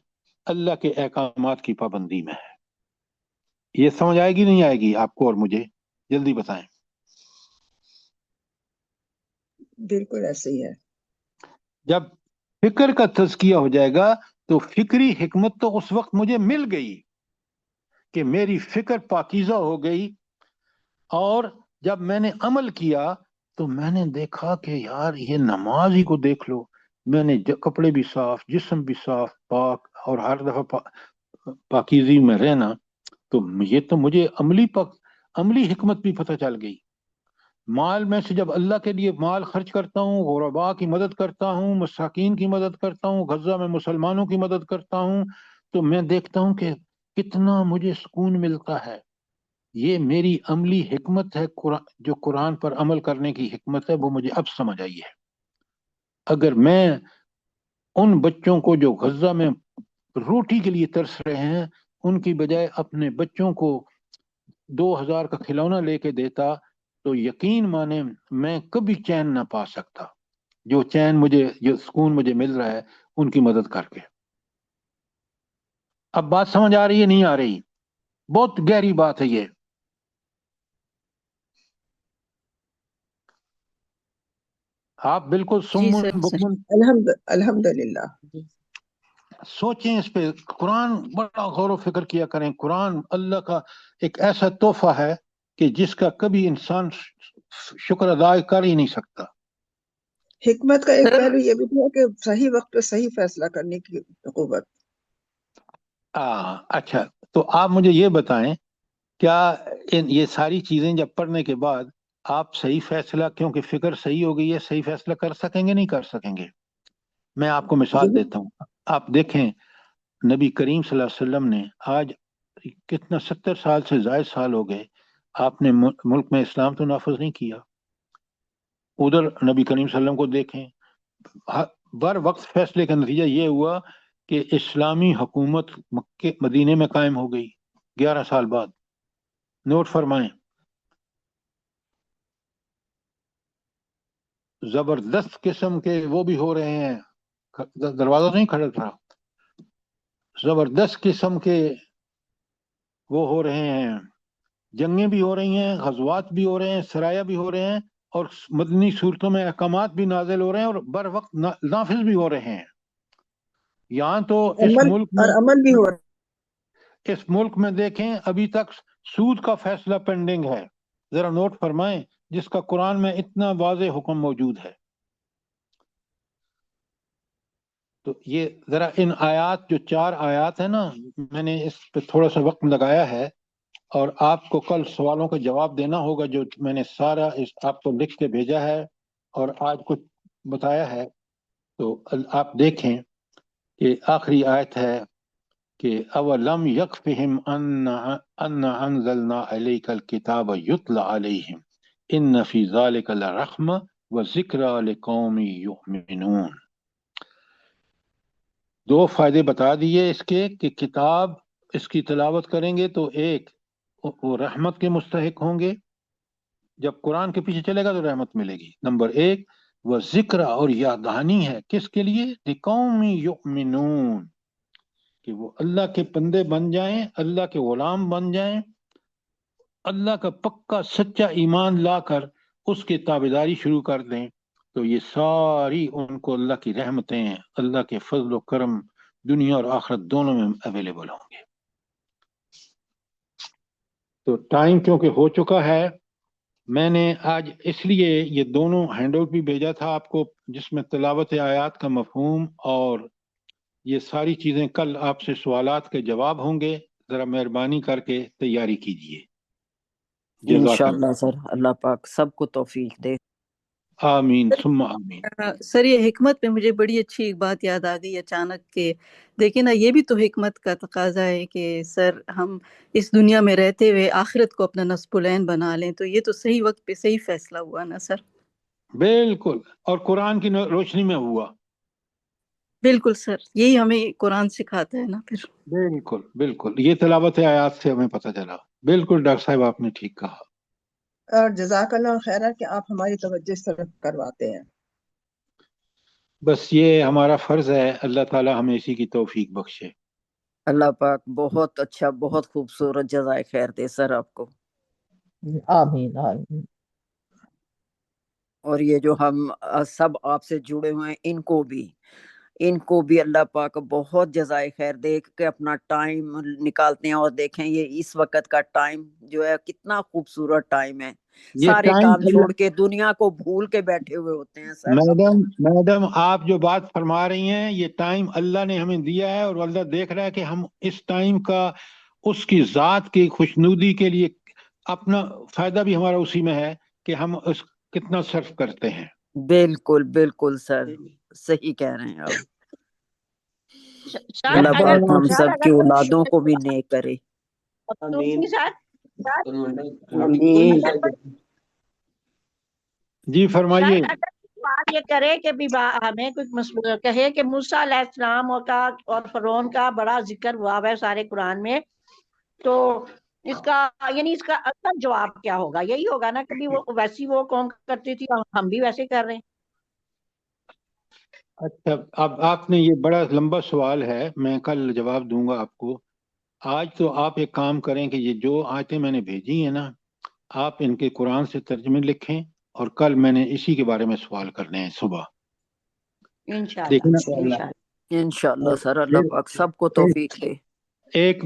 اللہ کے احکامات کی پابندی میں ہے۔ یہ سمجھ آئے گی نہیں آئے گی آپ کو اور مجھے؟ جلدی بتائیں۔ بالکل ایسے ہی ہے۔ جب فکر کا تزکیہ ہو جائے گا تو فکری حکمت تو اس وقت مجھے مل گئی کہ میری فکر پاکیزہ ہو گئی، اور جب میں نے عمل کیا تو میں نے دیکھا کہ یار یہ نماز ہی کو دیکھ لو، میں نے کپڑے بھی صاف، جسم بھی صاف پاک، اور ہر دفعہ پاکیزی میں رہنا، تو یہ تو مجھے عملی حکمت بھی پتہ چل گئی۔ مال میں سے جب اللہ کے لیے مال خرچ کرتا ہوں، غرباء کی مدد کرتا ہوں، مساکین کی مدد کرتا ہوں، غزہ میں مسلمانوں کی مدد کرتا ہوں، تو میں دیکھتا ہوں کہ کتنا مجھے سکون ملتا ہے۔ یہ میری عملی حکمت ہے، جو قرآن پر عمل کرنے کی حکمت ہے، وہ مجھے اب سمجھ آئی ہے۔ اگر میں ان بچوں کو جو غزہ میں روٹی کے لیے ترس رہے ہیں، ان کی بجائے اپنے بچوں کو 2000 کا کھلونا لے کے دیتا، تو یقین مانے میں کبھی چین نہ پا سکتا، جو سکون مجھے مل رہا ہے ان کی مدد کر کے۔ اب بات سمجھ آ رہی ہے نہیں آ رہی؟ بہت گہری بات ہے یہ۔ آپ بالکل جی سمن سر بکمن الحمدللہ۔ سوچیں اس پہ، قرآن بڑا غور و فکر کیا کریں۔ قرآن اللہ کا ایک ایسا تحفہ ہے کہ جس کا کبھی انسان شکر ادا کر ہی نہیں سکتا۔ حکمت کا ایک سر پہلو یہ بھی ہے کہ صحیح وقت پہ صحیح فیصلہ کرنے کی قوت۔ اچھا، تو آپ مجھے یہ بتائیں، کیا یہ ساری چیزیں جب پڑھنے کے بعد آپ صحیح فیصلہ، کیونکہ فکر صحیح ہو گئی ہے، صحیح فیصلہ کر سکیں گے نہیں کر سکیں گے؟ میں آپ کو مثال دیتا ہوں۔ آپ دیکھیں نبی کریم صلی اللہ علیہ وسلم نے آج کتنا 70 سال سے زائد سال ہو گئے، آپ نے ملک میں اسلام تو نافذ نہیں کیا۔ ادھر نبی کریم صلی اللہ علیہ وسلم کو دیکھیں، بر وقت فیصلے کا نتیجہ یہ ہوا کہ اسلامی حکومت مکے مدینے میں قائم ہو گئی 11 سال بعد۔ نوٹ فرمائیں، زبردست قسم کے وہ بھی ہو رہے ہیں، دروازہ نہیں کھڑک رہا، زبردست قسم کے وہ ہو رہے ہیں، جنگیں بھی ہو رہی ہیں، غزوات بھی ہو رہے ہیں، سرایہ بھی ہو رہے ہیں، اور مدنی صورتوں میں احکامات بھی نازل ہو رہے ہیں اور بر وقت نافذ بھی ہو رہے ہیں۔ یہاں تو عمل بھی ہو رہا ہے۔ اس ملک میں دیکھیں ابھی تک سود کا فیصلہ پینڈنگ ہے، ذرا نوٹ فرمائیں، جس کا قرآن میں اتنا واضح حکم موجود ہے۔ تو یہ ذرا ان آیات، جو 4 آیات ہیں نا، میں نے اس پہ تھوڑا سا وقت لگایا ہے، اور آپ کو کل سوالوں کا جواب دینا ہوگا، جو میں نے سارا آپ کو لکھ کے بھیجا ہے اور آج کچھ بتایا ہے۔ تو آپ دیکھیں کہ آخری آیت ہے کہ اولم یکفہم ان انزلنا علیک الکتاب یتلی علیہم ان فی ذلک لرحمۃ وذکری لقوم یؤمنون۔ 2 فائدے بتا دیے اس کے کہ کتاب اس کی تلاوت کریں گے تو ایک وہ رحمت کے مستحق ہوں گے، جب قرآن کے پیچھے چلے گا تو رحمت ملے گی، نمبر 1۔ وہ ذکر اور یاد دہانی ہے، کس کے لیے؟ لقوم یؤمنون، کہ وہ اللہ کے بندے بن جائیں، اللہ کے غلام بن جائیں، اللہ کا پکا سچا ایمان لا کر اس کی تابعداری شروع کر دیں، تو یہ ساری ان کو اللہ کی رحمتیں، اللہ کے فضل و کرم دنیا اور آخرت دونوں میں اویلیبل ہوں گے۔ تو ٹائم کیونکہ ہو چکا ہے، میں نے آج اس لیے یہ دونوں ہینڈ آؤٹ بھی بھیجا تھا آپ کو، جس میں تلاوت آیات کا مفہوم اور یہ ساری چیزیں، کل آپ سے سوالات کے جواب ہوں گے، ذرا مہربانی کر کے تیاری کیجیے۔ جزاک اللہ، انشاءاللہ سر، اللہ پاک سب کو توفیق دے۔ آمین ثم آمین۔ سر یہ حکمت میں مجھے بڑی اچھی ایک بات یاد آ گئی اچانک، کہ دیکھیں نا، یہ بھی تو حکمت کا تقاضا ہے کہ سر ہم اس دنیا میں رہتے ہوئے آخرت کو اپنا نصب العین بنا لیں، تو یہ تو صحیح وقت پہ صحیح فیصلہ ہوا نا سر؟ بالکل، اور قرآن کی روشنی میں ہوا۔ بالکل سر، یہی ہمیں قرآن سکھاتا ہے نا پھر۔ بالکل بالکل، یہ تلاوت آیات سے ہمیں پتہ چلا۔ بالکل ڈاکٹر صاحب آپ نے ٹھیک کہا۔ اور جزاک اللہ خیر کہ آپ ہماری توجہ اس طرف کرواتے ہیں۔ بس یہ ہمارا فرض ہے، اللہ تعالی ہمیں اسی کی توفیق بخشے۔ اللہ پاک بہت اچھا بہت خوبصورت جزائے خیر دے سر آپ کو. آمین آمین. اور یہ جو ہم سب آپ سے جڑے ہوئے ہیں ان کو بھی اللہ پاک بہت جزائے خیر دے کے اپنا ٹائم نکالتے ہیں. اور دیکھیں یہ اس وقت کا ٹائم جو ہے کتنا خوبصورت ٹائم ہے. یہ سارے ٹائم کام چھوڑ کے دنیا کو بھول کے بیٹھے ہوئے ہوتے ہیں سر. میڈم آپ جو بات فرما رہی ہیں یہ ٹائم اللہ نے ہمیں دیا ہے، اور اللہ دیکھ رہا ہے کہ ہم اس ٹائم کا اس کی ذات کی خوشنودی کے لیے اپنا فائدہ بھی ہمارا اسی میں ہے کہ ہم اس کتنا صرف کرتے ہیں. بالکل بالکل سر صحیح کہہ رہے ہیں آپ. سر اللہ اگر پاک ہم سر سب کی اگر اولادوں کو بھی نیک کرے. جی فرمائیے. بات یہ کرے کہ بھی ہمیں کچھ کہے کہ موسیٰ علیہ السلام اور فرعون کا بڑا ذکر ہوا ہے سارے قرآن میں، تو اس کا یعنی اس کا اصل جواب کیا ہوگا؟ یہی ہوگا نا کہ وہ ویسی وہ قوم کرتی تھی اور ہم بھی ویسے کر رہے ہیں. اچھا اب آپ نے یہ بڑا لمبا سوال ہے، میں کل جواب دوں گا آپ کو. آج تو آپ ایک کام کریں کہ یہ جو آیتیں میں نے بھیجی ہیں نا آپ ان کے قرآن سے ترجمے لکھیں، اور کل میں نے اسی کے بارے میں سوال کرنے ہیں صبح. انشاءاللہ انشاءاللہ سر اللہ پاک سب کو توفیق دے. ایک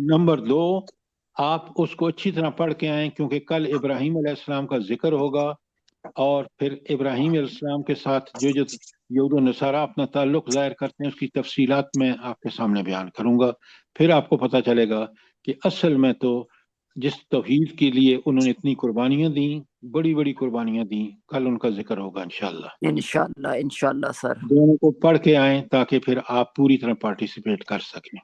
نمبر دو آپ اس کو اچھی طرح پڑھ کے آئیں، کیونکہ کل ابراہیم علیہ السلام کا ذکر ہوگا، اور پھر ابراہیم علیہ السلام کے ساتھ جو یہود و نصارہ اپنا تعلق ظاہر کرتے ہیں اس کی تفصیلات میں آپ کے سامنے بیان کروں گا. پھر آپ کو پتہ چلے گا کہ اصل میں تو جس توحید کے لیے انہوں نے اتنی قربانیاں دیں، بڑی بڑی قربانیاں دیں، کل ان کا ذکر ہوگا انشاءاللہ. انشاءاللہ سر دونوں کو پڑھ کے آئیں تاکہ پھر آپ پوری طرح پارٹیسپیٹ کر سکیں.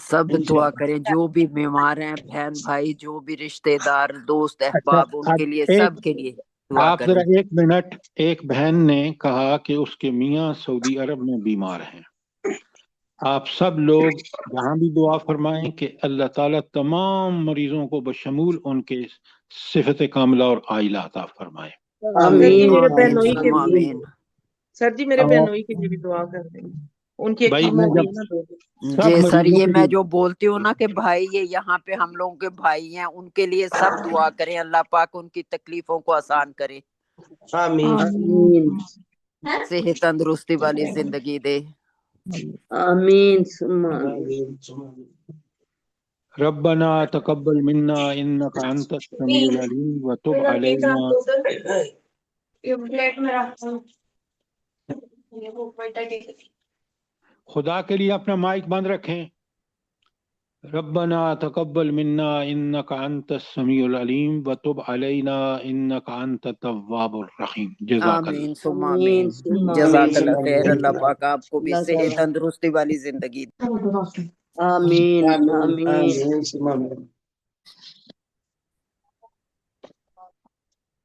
سب دعا کریں، جو بھی بیمار ہیں بہن بھائی، جو بھی رشتہ دار دوست احباب، ان کے لیے سب کے لیے دعا آپ کریں. ذرا ایک منٹ، ایک بہن نے کہا کہ اس کے میاں سعودی عرب میں بیمار ہیں. آپ سب لوگ جہاں بھی دعا فرمائیں کہ اللہ تعالیٰ تمام مریضوں کو بشمول ان کے صفت کاملہ اور عائلہ عطا فرمائے. سر جی میرے بہنوئی کے لیے بھی دعا کر دیں، ان کی بھائی ایک جی سر یہ میں جو بولتی ہوں نا کہ بھائی یہ یہاں پہ ہم لوگوں کے بھائی ہیں، ان کے لیے سب دعا کریں، اللہ پاک ان کی تکلیفوں کو آسان کرے، صحت تندرستی والی زندگی دے. آمین. ربنا تقبل منا انك انت السميع العليم وتب علينا. خدا کے لیے اپنا مائک بند رکھیں. ربنا تقبل منا انك انت السميع العليم وتب علينا انك انت التواب الرحيم. جزاک اللہ. آمین ثم آمین. جزاک اللہ خیر. اللہ پاک آپ کو بھی صحت تندرستی والی زندگی دے. آمین آمین.